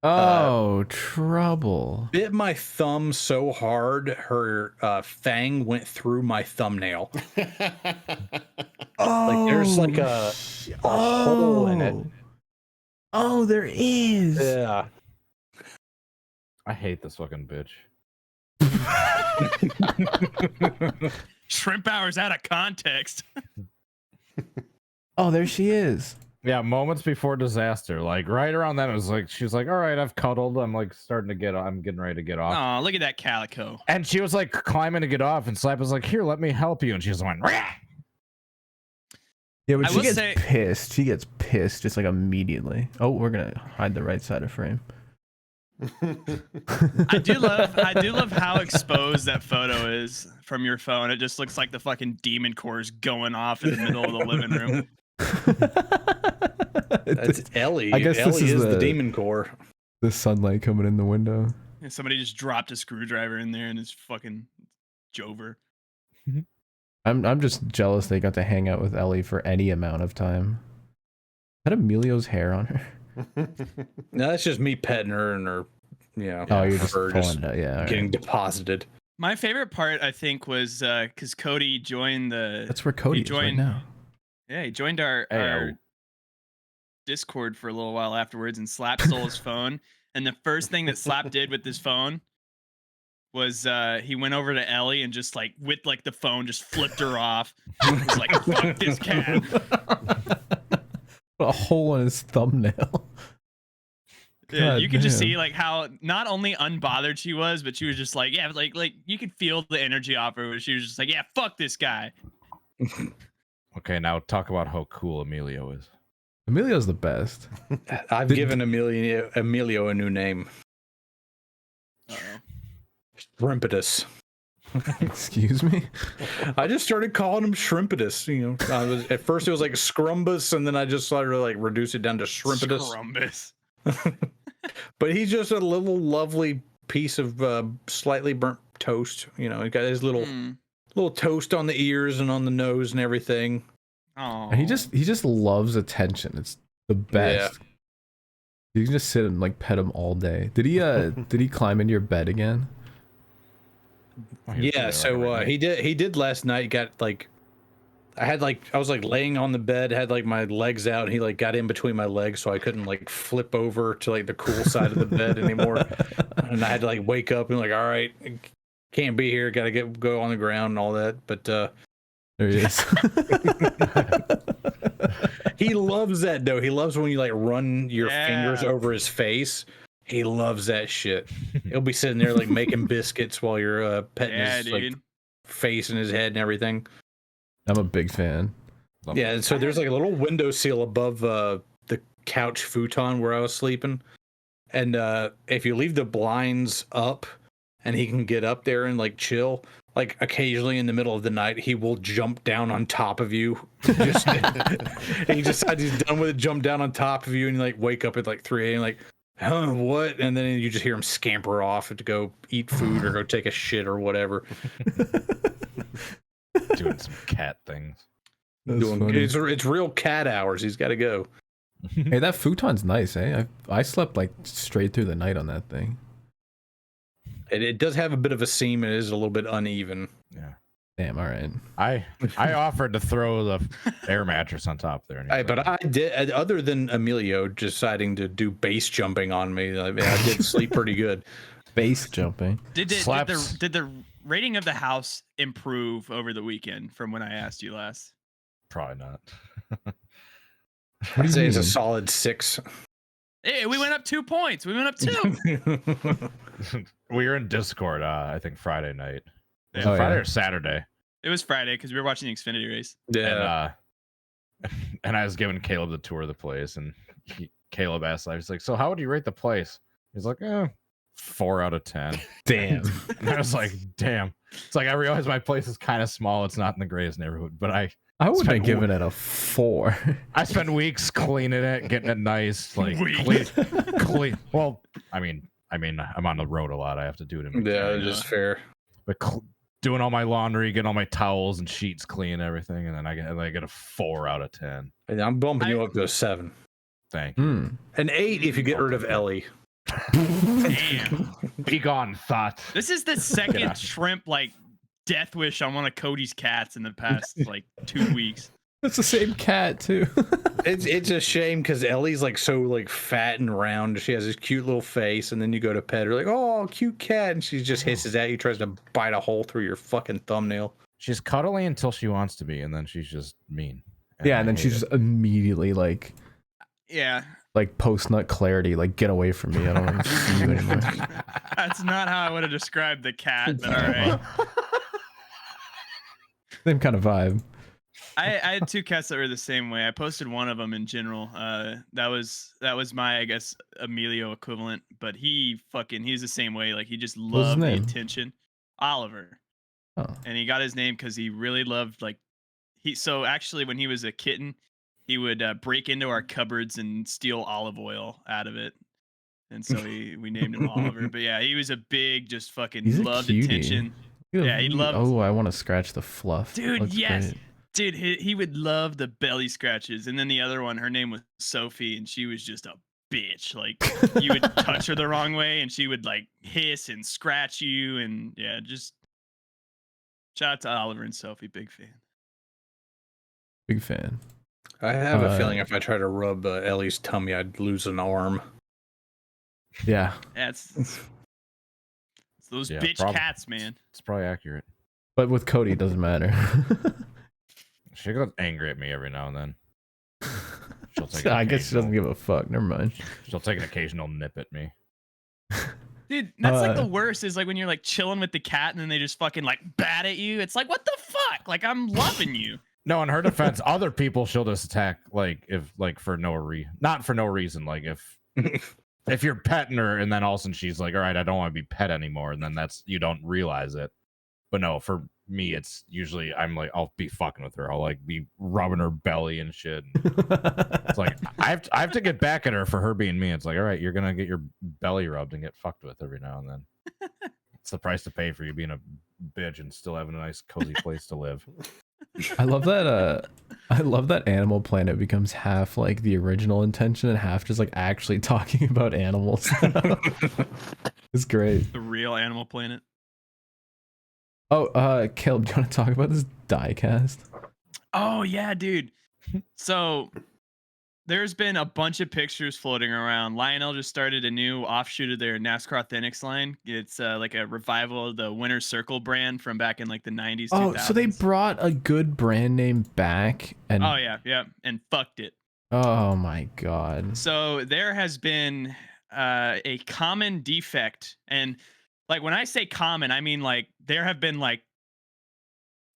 Oh, trouble. Bit my thumb so hard, her fang went through my thumbnail. Oh, Like there's like a hole in it. Oh, there is. Yeah. I hate this fucking bitch. Shrimp hours out of context. Oh, there she is. Yeah, moments before disaster. Like right around then, it was like she was like, "All right, I've cuddled. I'm like starting to get. I'm getting ready to get off." Oh, look at that calico. And she was like climbing to get off, and s1ap was like, "Here, let me help you." And she just went, "Rah!" Yeah, when I she will gets say- pissed, she gets pissed just like immediately. Oh, we're gonna hide the right side of frame. I do love how exposed that photo is from your phone. It just looks like the fucking demon core is going off in the middle of the living room. That's Ellie. I guess Ellie this is the demon core. The sunlight coming in the window. And somebody just dropped a screwdriver in there and it's fucking Jover. I'm just jealous they got to hang out with Ellie for any amount of time. Had Emilio's hair on her? No, that's just me petting her and her, Oh, you're just her pulling it. Yeah, all getting right. deposited. My favorite part, I think, was because Cody joined the. That's where Cody is right now. Yeah, he joined our Discord for a little while afterwards, and s1ap stole his phone. And the first thing that s1ap did with his phone was he went over to Ellie and just like with like the phone just flipped her off. He was like, "Fuck this cat." A hole in his thumbnail. Yeah, God you could just damn. see like how not only unbothered she was, but she was just like, yeah, like you could feel the energy off her. Where she was just like, yeah, fuck this guy. Okay, now talk about how cool Emilio is. Emilio's the best. I've given Emilio a new name. Shrimpitus. Excuse me? I just started calling him Shrimpitus. At first it was like Scrumbus, and then I just started to like reduce it down to Shrimpitus. Scrumbus. But he's just a little lovely piece of slightly burnt toast. He got his little toast on the ears and on the nose and everything. Oh, He just loves attention. It's the best. You can just sit and like pet him all day. Did he climb into your bed again? Yeah, so he did last night. Got like I was like laying on the bed, had like my legs out, and he like got in between my legs, so I couldn't like flip over to like the cool side of the bed anymore. And I had to like wake up and like, all right, can't be here, gotta go on the ground and all that. But there he is. he loves that though. He loves when you like run your fingers over his face. He loves that shit. He'll be sitting there like making biscuits while you're petting his like, face and his head and everything. I'm a big fan. Yeah, and so there's like a little window sill above the couch futon where I was sleeping. And if you leave the blinds up and he can get up there and like chill, like occasionally in the middle of the night, he will jump down on top of you. Just, he decides he's done with it, jump down on top of you, and you like wake up at like 3 a.m. like, huh, what? And then you just hear him scamper off to go eat food or go take a shit or whatever. Doing some cat things. It's real cat hours. He's got to go. Hey, that futon's nice, eh? I slept like straight through the night on that thing. It does have a bit of a seam. It is a little bit uneven. Yeah. Damn. All right. I offered to throw the air mattress on top there. But I did. Other than Emilio deciding to do base jumping on me, I did sleep pretty good. Base jumping. Did the rating of the house improve over the weekend from when I asked you last? Probably not. I'd say it's a solid 6. Hey, we went up 2 points. We went up 2. We were in Discord, I think Friday night. Yeah, Friday or Saturday. It was Friday because we were watching the Xfinity race. Yeah. And I was giving Caleb the tour of the place, and Caleb asked, I was like, so how would you rate the place? He's like, 4 out of 10. Damn. And I was like, damn. It's like, I realize my place is kind of small. It's not in the greatest neighborhood, but I would have given it a 4. I spend weeks cleaning it, getting it nice, like clean. Well, I mean, I'm on the road a lot. I have to do it in between. Yeah, just fair. But doing all my laundry, getting all my towels and sheets clean, and everything, and then I get a 4 out of 10. And I'm bumping you up to a 7. Thank you. An 8 if you get rid of Ellie. Damn. Be gone, thought. This is the second shrimp like death wish on one of Cody's cats in the past like 2 weeks. It's the same cat too. It's a shame because Ellie's like so like fat and round. She has this cute little face, and then you go to pet her like, oh, cute cat, and she just hisses at you, tries to bite a hole through your fucking thumbnail. She's cuddly until she wants to be, and then she's just mean. And then she's just immediately like Yeah. Like post-nut clarity, like get away from me. I don't want to see you anymore. That's not how I would have described the cat, but all right. Same kind of vibe. I had two cats that were the same way. I posted one of them in general. That was my, I guess, Emilio equivalent, but he's the same way. Like he just What's his loved the name? attention. Oliver. Oh. And he got his name because he really loved so actually when he was a kitten, he would break into our cupboards and steal olive oil out of it. And so we named him Oliver. But yeah, he was a big, just fucking He's a loved cutie. attention. Yeah, he loved. Oh, I want to scratch the fluff. Dude, yes. Great. Dude, he would love the belly scratches. And then the other one, her name was Sophie, and she was just a bitch. Like you would touch her the wrong way and she would like hiss and scratch you. And yeah, just shout out to Oliver and Sophie, big fan. Big fan. I have a feeling if I try to rub Ellie's tummy, I'd lose an arm. Yeah. It's those bitch cats, man. It's probably accurate. But with Cody, it doesn't matter. She gets angry at me every now and then. She'll take I guess she doesn't give a fuck. Never mind. She'll take an occasional nip at me. Dude, that's like the worst is like when you're like chilling with the cat and then they just fucking like bat at you. It's like, what the fuck? Like I'm loving you. No, in her defense, other people she'll just attack for no reason. Not for no reason. Like if you're petting her and then all of a sudden she's like, all right, I don't want to be pet anymore, and then you don't realize it. But no, for me, it's usually I'm like, I'll be fucking with her. I'll like be rubbing her belly and shit. It's like I have to get back at her for her being me. It's like, all right, you're gonna get your belly rubbed and get fucked with every now and then. It's the price to pay for you being a bitch and still having a nice cozy place to live. I love that Animal Planet becomes half like the original intention and half just like actually talking about animals. It's great. The real Animal Planet. Oh, Caleb, do you want to talk about this diecast? Oh yeah, dude. So there's been a bunch of pictures floating around. Lionel just started a new offshoot of their NASCAR Authentics line. It's like a revival of the Winter Circle brand from back in like the 90s. Oh, 2000s. so they brought a good brand name back and oh yeah, and fucked it. Oh my god. So there has been a common defect, and like when I say common, I mean like there have been like,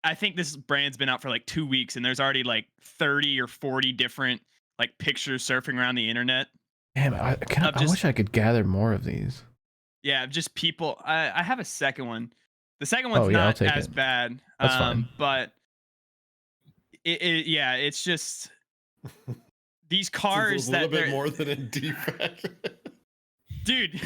I think this brand's been out for like 2 weeks and there's already like 30 or 40 different like pictures surfing around the internet. Damn, I wish I could gather more of these. Yeah, just people. I have a second one. The second one's not as bad. That's fine. But it's just these cars a little bit more than a defect. Dude.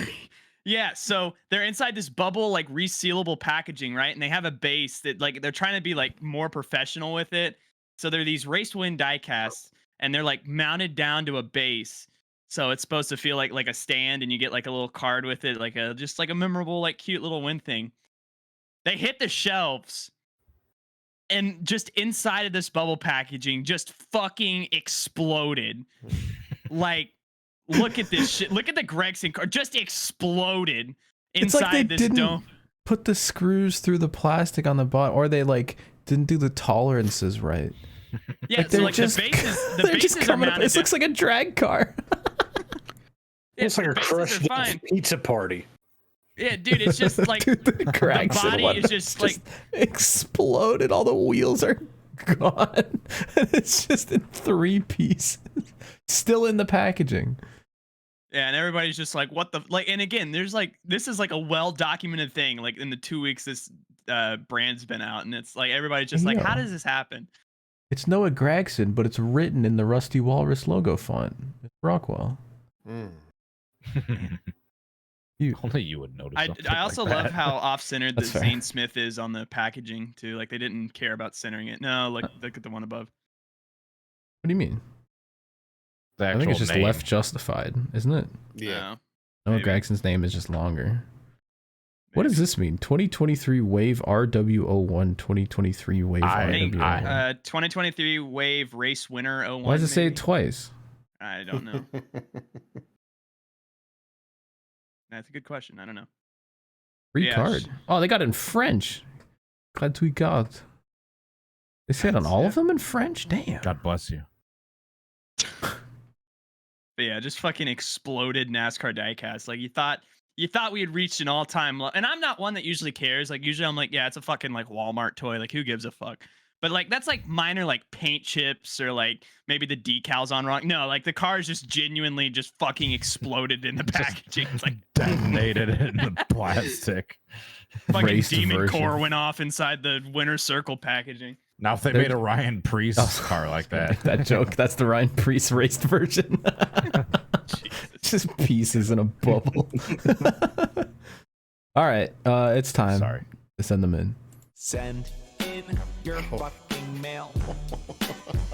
Yeah, so they're inside this bubble, like resealable packaging, right? And they have a base that like they're trying to be like more professional with it. So they're these race to win die casts, and they're like mounted down to a base. So it's supposed to feel like a stand, and you get like a little card with it, like just like a memorable, like cute little win thing. They hit the shelves, and just inside of this bubble packaging, just fucking exploded. Like. Look at this shit. Look at the Gregson car. Just exploded inside this dome. Put the screws through the plastic on the bottom, or they like didn't do the tolerances right. Yeah, like, so like just, the bases are mounted. This looks like a drag car. It's like a crushed pizza party. Yeah, dude, it's just like dude, the body is just like exploded. All the wheels are gone. It's just in 3 pieces, still in the packaging. Yeah, and everybody's just like, what the like, and again, there's like, this is like a well-documented thing, like in the 2 weeks this brand's been out, and it's like everybody's just like, how does this happen? It's Noah Gragson, but it's written in the Rusty Walrus logo font. It's Rockwell. Only you would notice. I also love how off-centered the Zane Smith is on the packaging too. Like they didn't care about centering it. No, like look at the one above. What do you mean? I think it's just left justified, isn't it? Yeah. Noah Gragson's name is just longer. Maybe. What does this mean? 2023 Wave RW01, 2023 Wave RW01. 2023 Wave Race Winner 01. Why does it say it twice? I don't know. That's a good question. I don't know. Free card. Oh, they got it in French. Glad we got. They said on all of them in French? Damn. God bless you. But yeah, just fucking exploded NASCAR diecast. Like you thought we had reached an all-time low. And I'm not one that usually cares. Like usually I'm like, yeah, it's a fucking like Walmart toy. Like who gives a fuck? But like that's like minor like paint chips or like maybe the decals on wrong. No, like the car is just genuinely just fucking exploded in the packaging. It's like detonated in the plastic. fucking Raced demon version. core went off inside the winner circle packaging. Now if they made a Ryan Priest car like that. That joke. That's the Ryan Priest raced version. Just pieces in a bubble. All right, it's time. Sorry. To send them in. Send in your fucking mail.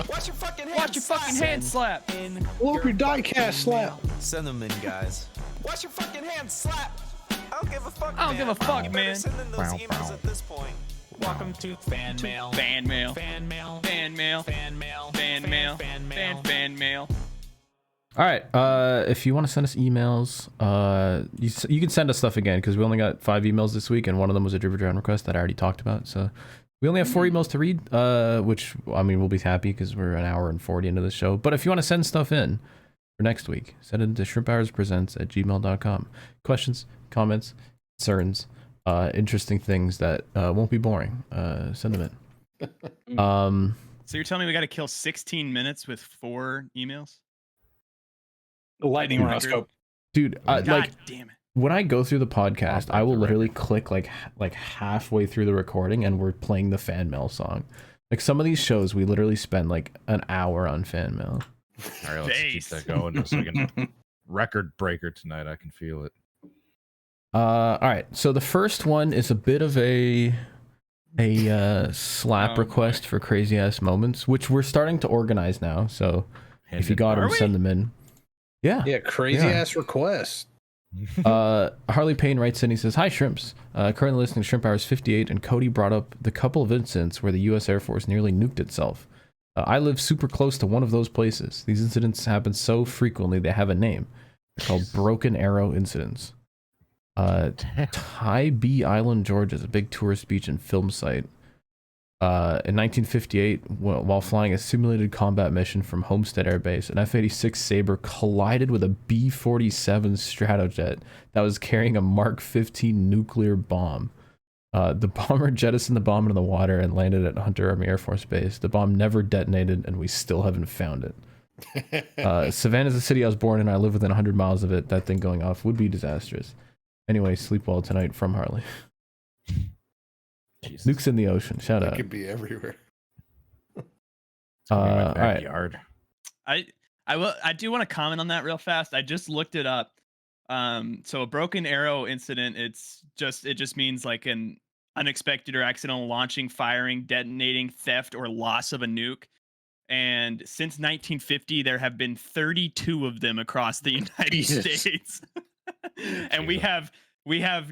Watch your fucking hand slap. In Whoop your diecast slap. Send them in, guys. Watch your fucking hand slap. I don't give a fuck. I don't give a fuck, You better man. Send in those Wow, emails wow. at this point. Welcome to fan mail. Fan mail. Fan mail. Fan mail. Fan mail. Fan mail. Fan mail. Fan mail. All right. If you want to send us emails, you can send us stuff again because we only got 5 emails this week, and one of them was a Dribble Drown request that I already talked about. So we only have 4 emails to read, which I mean we'll be happy because we're an hour and 40 into the show. But if you want to send stuff in for next week, send it to ShrimpHoursPresents@gmail.com. Questions, comments, concerns, interesting things that won't be boring. Send them in. So you're telling me we got to kill 16 minutes with 4 emails? Lightning round scope. Dude, God like damn it. when I go through the podcast, I will literally click like halfway through the recording and we're playing the fan mail song. Like some of these shows, we literally spend like an hour on fan mail. All right, let's keep that going. Just so we can record breaker tonight. I can feel it. All right, so the first one is a bit of a slap request for crazy ass moments, which we're starting to organize now. So if you got them, send them in. Yeah. Yeah, crazy ass request. Harley Payne writes in, he says, "Hi Shrimps, currently listening to Shrimp Hours 58, and Cody brought up the couple of incidents where the US Air Force nearly nuked itself. I live super close to one of those places. These incidents happen so frequently they have a name. They're called Broken Arrow incidents. Tybee Island, Georgia is a big tourist beach and film site. In 1958, while flying a simulated combat mission from Homestead Air Base, an F-86 Sabre collided with a B-47 Stratojet that was carrying a Mark 15 nuclear bomb. The bomber jettisoned the bomb into the water and landed at Hunter Army Air Force Base. The bomb never detonated, and we still haven't found it. Savannah is the city I was born in. I live within 100 miles of it. That thing going off would be disastrous. Anyway, sleep well tonight from Harley." Jesus. Nukes in the ocean. Shout It out. could be everywhere. All right. Backyard. I do want to comment on that real fast. I just looked it up. So a broken arrow incident, it just means like an unexpected or accidental launching, firing, detonating, theft, or loss of a nuke. And since 1950, there have been 32 of them across the United States. And we have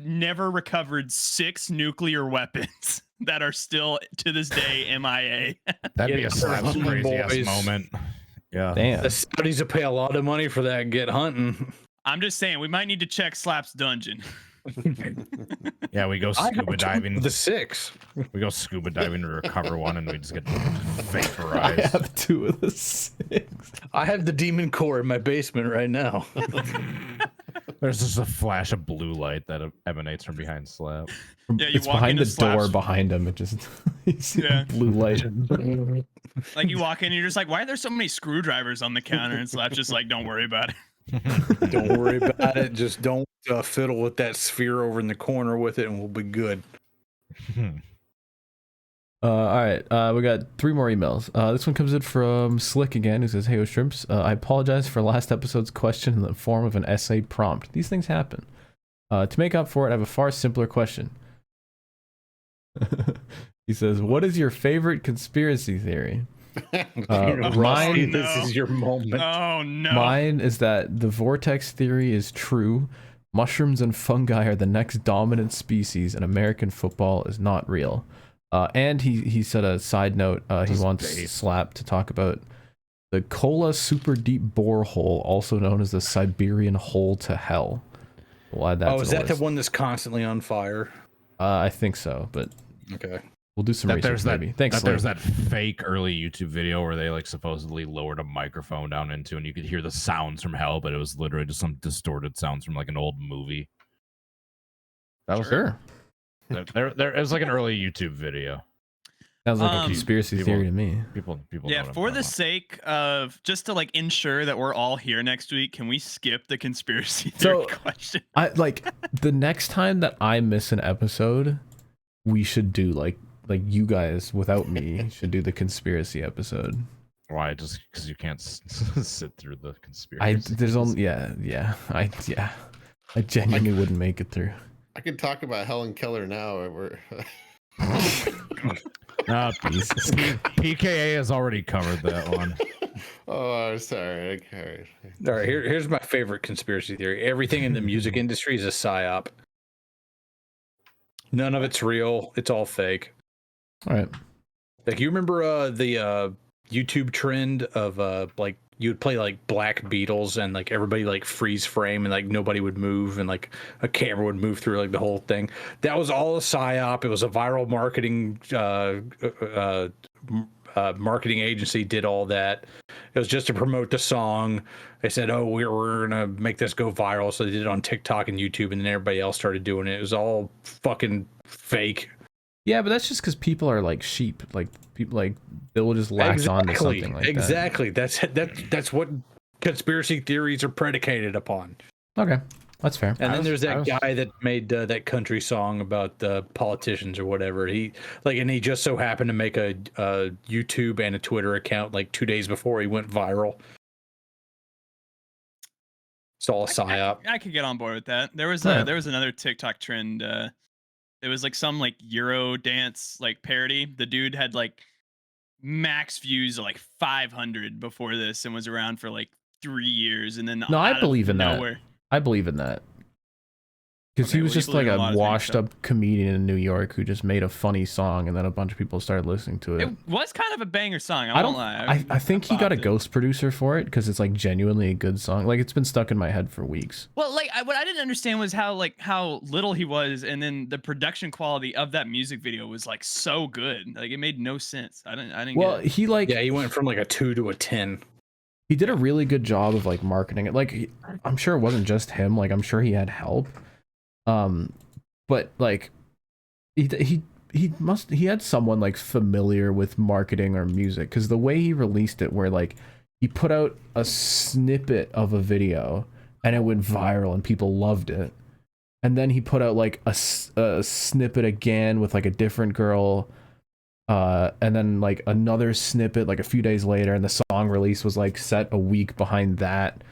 never recovered 6 nuclear weapons that are still to this day MIA. That'd be a slap's crazy ass boys. moment. Yeah. Damn. The Saudis will pay a lot of money for that and get hunting. I'm just saying, we might need to check Slap's dungeon. Yeah, we go I scuba got diving. the 6. We go scuba diving to recover one, and we just get I vaporized. have 2 of the 6. I have the demon core in my basement right now. There's just a flash of blue light that emanates from behind Slap. Yeah, you It's walk behind into the door Slap's- behind him. It just you see Yeah. blue light. Like you walk in, and you're just like, why are there so many screwdrivers on the counter? And Slap's just like, don't worry about it. Don't worry about it. Just don't fiddle with that sphere over in the corner with it, and we'll be good. All right, we got 3 more emails. This one comes in from Slick again, who says, "Hey, Shrimps, I apologize for last episode's question in the form of an essay prompt. These things happen. To make up for it, I have a far simpler question." He says, "What is your favorite conspiracy theory?" Mine, no. This is your moment. Oh no. Mine is that the vortex theory is true. Mushrooms and fungi are the next dominant species, and American football is not real. And he said a side note, he wants Slap to talk about the Kola super deep borehole, also known as the Siberian hole to hell. We'll add that to Is the that list. the one that's constantly on fire? I think so, but Okay. We'll do some research, maybe. Thanks, there's that fake early YouTube video where they like supposedly lowered a microphone down into, and you could hear the sounds from hell, but it was literally just some distorted sounds from like an old movie. That was her. There is like an early YouTube video. Sounds like a conspiracy theory to me. People. Yeah, for the sake of just to like ensure that we're all here next week, can we skip the conspiracy theory question? I like the next time that I miss an episode, we should do like you guys without me should do the conspiracy episode. Why? Just because you can't sit through the conspiracy. There's only I genuinely wouldn't make it through. I could talk about Helen Keller now. Jesus. PKA has already covered that one. Oh, sorry. Okay. All right, here's my favorite conspiracy theory. Everything in the music industry is a psyop. None of it's real. It's all fake. All right. Like, you remember the YouTube trend of like you would play like Black Beatles and like everybody like freeze frame and like nobody would move and like a camera would move through like the whole thing. That was all a psyop. It was a viral marketing agency did all that. It was just to promote the song. They said, "Oh, we're gonna make this go viral," so they did it on TikTok and YouTube, and then everybody else started doing it. It was all fucking fake. Yeah, but that's just because people are like sheep. Like people, like they will just latch on to something like that. Exactly. That's what conspiracy theories are predicated upon. Okay, that's fair. And then there's that guy that made that country song about politicians or whatever. He just so happened to make a YouTube and a Twitter account like 2 days before he went viral. It's all a psyop. I could get on board with that. There was another TikTok trend. It was like some like Euro dance like parody. The dude had like max views of like 500 before this and was around for like 3 years. And then I believe in that. I believe in that. Because he was just like a washed up comedian in New York who just made a funny song, and then a bunch of people started listening to it. It was kind of a banger song. I won't lie. I think he got a ghost producer for it because it's like genuinely a good song. Like it's been stuck in my head for weeks. Well, like what I didn't understand was how little he was, and then the production quality of that music video was like so good. Like it made no sense. I didn't. Well, get it. He went from like a 2 to a 10. He did a really good job of like marketing it. Like I'm sure it wasn't just him. Like I'm sure he had help. But like he had someone like familiar with marketing or music, because the way he released it, where like he put out a snippet of a video and it went viral and people loved it, and then he put out like a snippet again with like a different girl, and then like another snippet like a few days later, and the song release was like set a week behind that.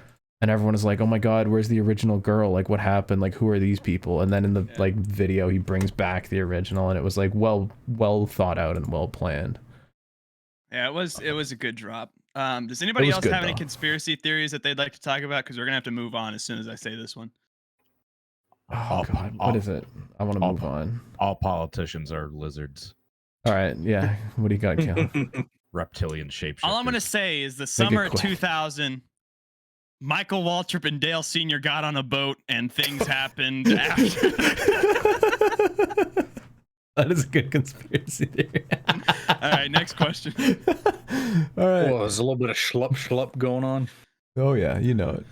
And everyone is like, "Oh my God, where's the original girl? Like, what happened? Like, who are these people?" And then in the like video, he brings back the original, and it was like well thought out and well planned. Yeah, it was a good drop. Does anybody else have any conspiracy theories that they'd like to talk about? Because we're gonna have to move on as soon as I say this one. Oh God, what is it? I want to move on. All politicians are lizards. All right, yeah. What do you got, Cal? Reptilian shapeshifters. All I'm gonna say is the summer of 2000. Michael Waltrip and Dale Sr. got on a boat and things happened after. That is a good conspiracy theory. All right, next question. All right. Well, there's a little bit of schlup going on. Oh yeah, you know it.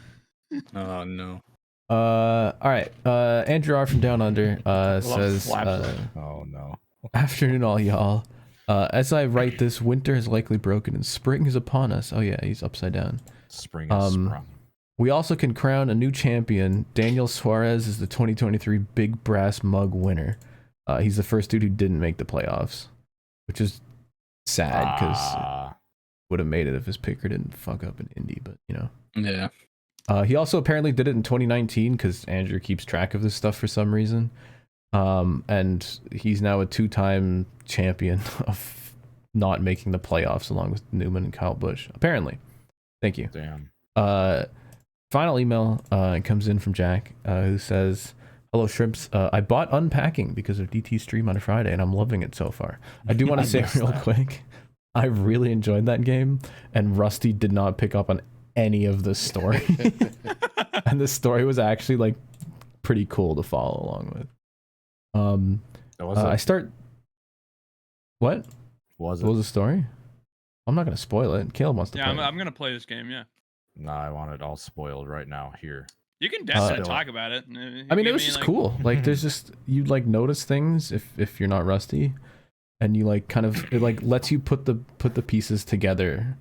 Oh no. All right. Andrew R from Down Under says, "Oh no." Afternoon, all y'all. As I write this, winter has likely broken and spring is upon us. Oh yeah, he's upside down. Spring is sprung. We also can crown a new champion. Daniel Suarez is the 2023 Big Brass Mug winner. He's the first dude who didn't make the playoffs, which is sad because would have made it if his picker didn't fuck up in Indy, but you know. Yeah. He also apparently did it in 2019 because Andrew keeps track of this stuff for some reason. And he's now a 2-time champion of not making the playoffs along with Newman and Kyle Busch, apparently. Thank you. Damn. Final email comes in from Jack, who says, "Hello, Shrimps. I bought Unpacking because of DT's stream on Friday, and I'm loving it so far. I do want to say real quick, I really enjoyed that game, and Rusty did not pick up on any of the story. And the story was actually like pretty cool to follow along with. What? Was What it? was the story? I'm not gonna spoil it. Caleb wants to Yeah, play it. I'm gonna play this game. Yeah, Nah, I want it all spoiled right now. Here. you can definitely Spill it. talk about it. I mean, it was just cool. Like, there's just you like notice things if you're not rusty, and you like kind of it like lets you put the pieces together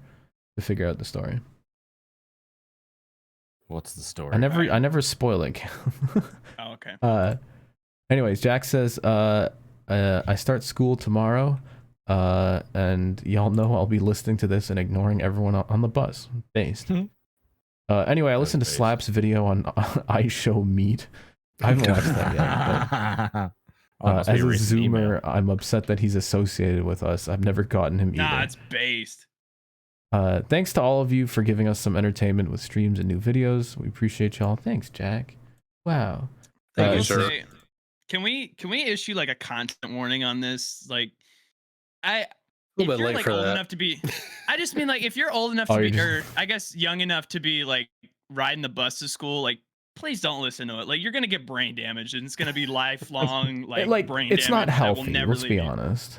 to figure out the story. What's the story? I never spoil it. Oh, okay. Anyways, Jack says, I start school tomorrow, and y'all know I'll be listening to this and ignoring everyone on the bus. Based. Anyway, I listened to Slap's video on I Show Meat. I haven't watched that yet. But, as a Zoomer, I'm upset that he's associated with us. I've never gotten him either. Nah, it's based. Thanks to all of you for giving us some entertainment with streams and new videos. We appreciate y'all. Thanks, Jack. Wow. Thank you, will sir. say, can we issue like a content warning on this? Like, A little if bit you're late like for old that. enough to be, I just mean like if you're old enough Oh, to you're be, just- or I guess young enough to be like riding the bus to school, like please don't listen to it. Like you're gonna get brain damage, and it's gonna be lifelong like brain it's damage not that will healthy. never Let's be leave you. honest.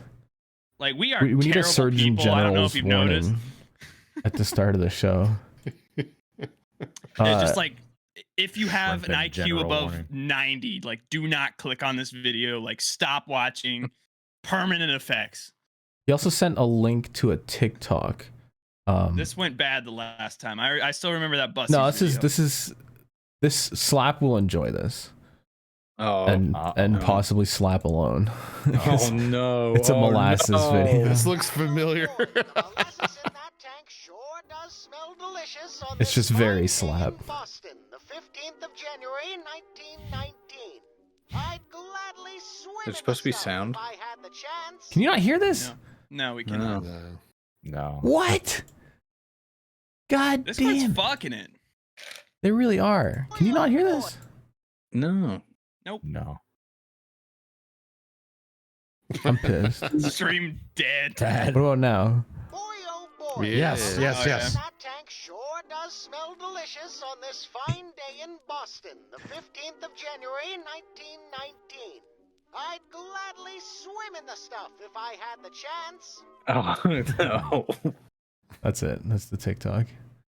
Like we are We need a terrible Surgeon people. I don't know if General's you've noticed. warning at the start of the show. It's just like if you have an Shrimp and IQ general above warning. 90, like do not click on this video. Like stop watching. Permanent effects. He also sent a link to a TikTok. This went bad the last time. I still remember that bus. No, this Slap will enjoy this. Oh, and possibly Slap alone. oh no! It's a Oh, molasses no. video. This looks familiar. It's just very Slap. Boston, the 15th of January, 1919. I'd gladly swim There's supposed to be sound. if I had the chance. Can you not hear this? No, we cannot. No. No. What? God This damn. one's fucking it. They really are. Can you not hear this? No. No. I'm pissed. Stream dead. What about now? Boy, oh boy. Yes, Yeah. yes, Oh, yes. That tank sure does smell delicious on this fine day in Boston, the 15th of January, 1919. I'd gladly swim in the stuff if I had the chance. Oh no. That's it. That's the TikTok.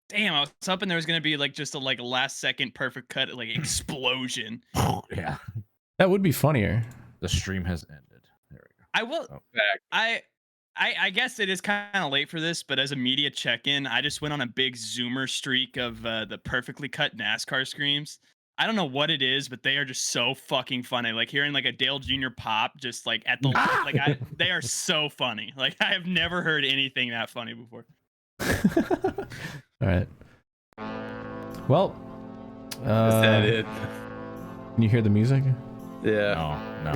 Damn, I was hoping there was gonna be like just a like last second perfect cut like explosion. Yeah. That would be funnier. The stream has ended. There we go. I will. Oh. I guess it is kind of late for this, but as a media check-in, I just went on a big Zoomer streak of the perfectly cut NASCAR screams. I don't know what it is, but they are just so fucking funny. Like hearing like a Dale Jr. pop, just like at the like they are so funny. Like I have never heard anything that funny before. All right. Well, Is that it? Can you hear the music? Yeah. No.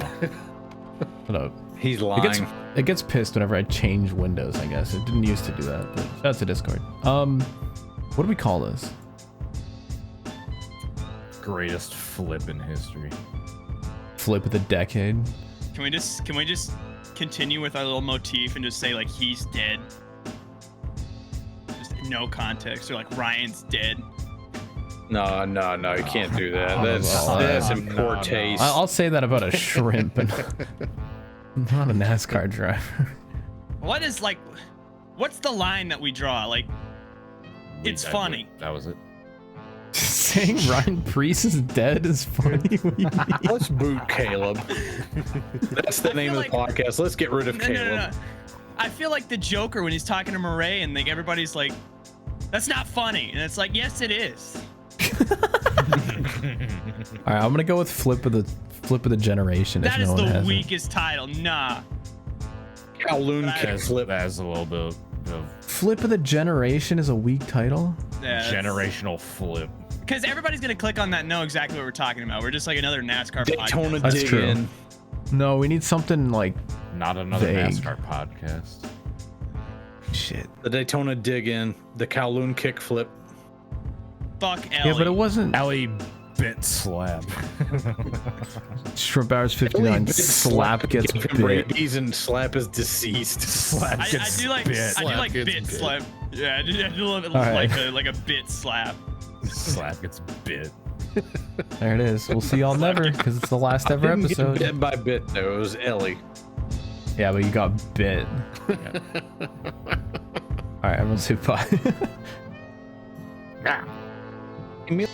Shut up. He's lying. It gets pissed whenever I change windows, I guess. It didn't used to do that, but shout out to Discord. What do we call this? Greatest flip in history. Flip of the decade? Can we just continue with our little motif and just say like he's dead? Just no context, or like Ryan's dead. No, you can't do that. That's in poor taste. I'll say that about a shrimp and not a NASCAR driver. What is like, what's the line that we draw? Like, it's funny. That was it. Saying Ryan Priest is dead is funny. What do you mean? Let's boot Caleb. That's the name of the podcast. Let's get rid of Caleb. No. I feel like the Joker when he's talking to Murray and like everybody's like, that's not funny. And it's like, yes, it is. All right, I'm gonna go with flip of the generation. That if is no one the has it. weakest title. Nah. Kowloon kickflip. That's a little bit of Flip of the generation is a weak title. Yeah, generational flip. Because everybody's gonna click on that and know exactly what we're talking about. We're just like another NASCAR Daytona podcast. That's dig true. in. No, we need something like Not another Vague. NASCAR podcast. shit. The Daytona dig in. The Kowloon kickflip. Fuck Ellie. Yeah, but it wasn't Ellie bit slap. Shrimp Hours 59. Slap gets Give him bit. rabies and Slap is deceased. Slap I gets do like bit. I do like Slap bit gets bit. slap. Yeah, I do love it All right. like a bit slap. Slap gets bit. There it is. We'll see y'all never because it's the last ever Didn't get episode. bit by bit though. It was Ellie. Yeah, but you got bit. All right, everyone say bye. Yeah.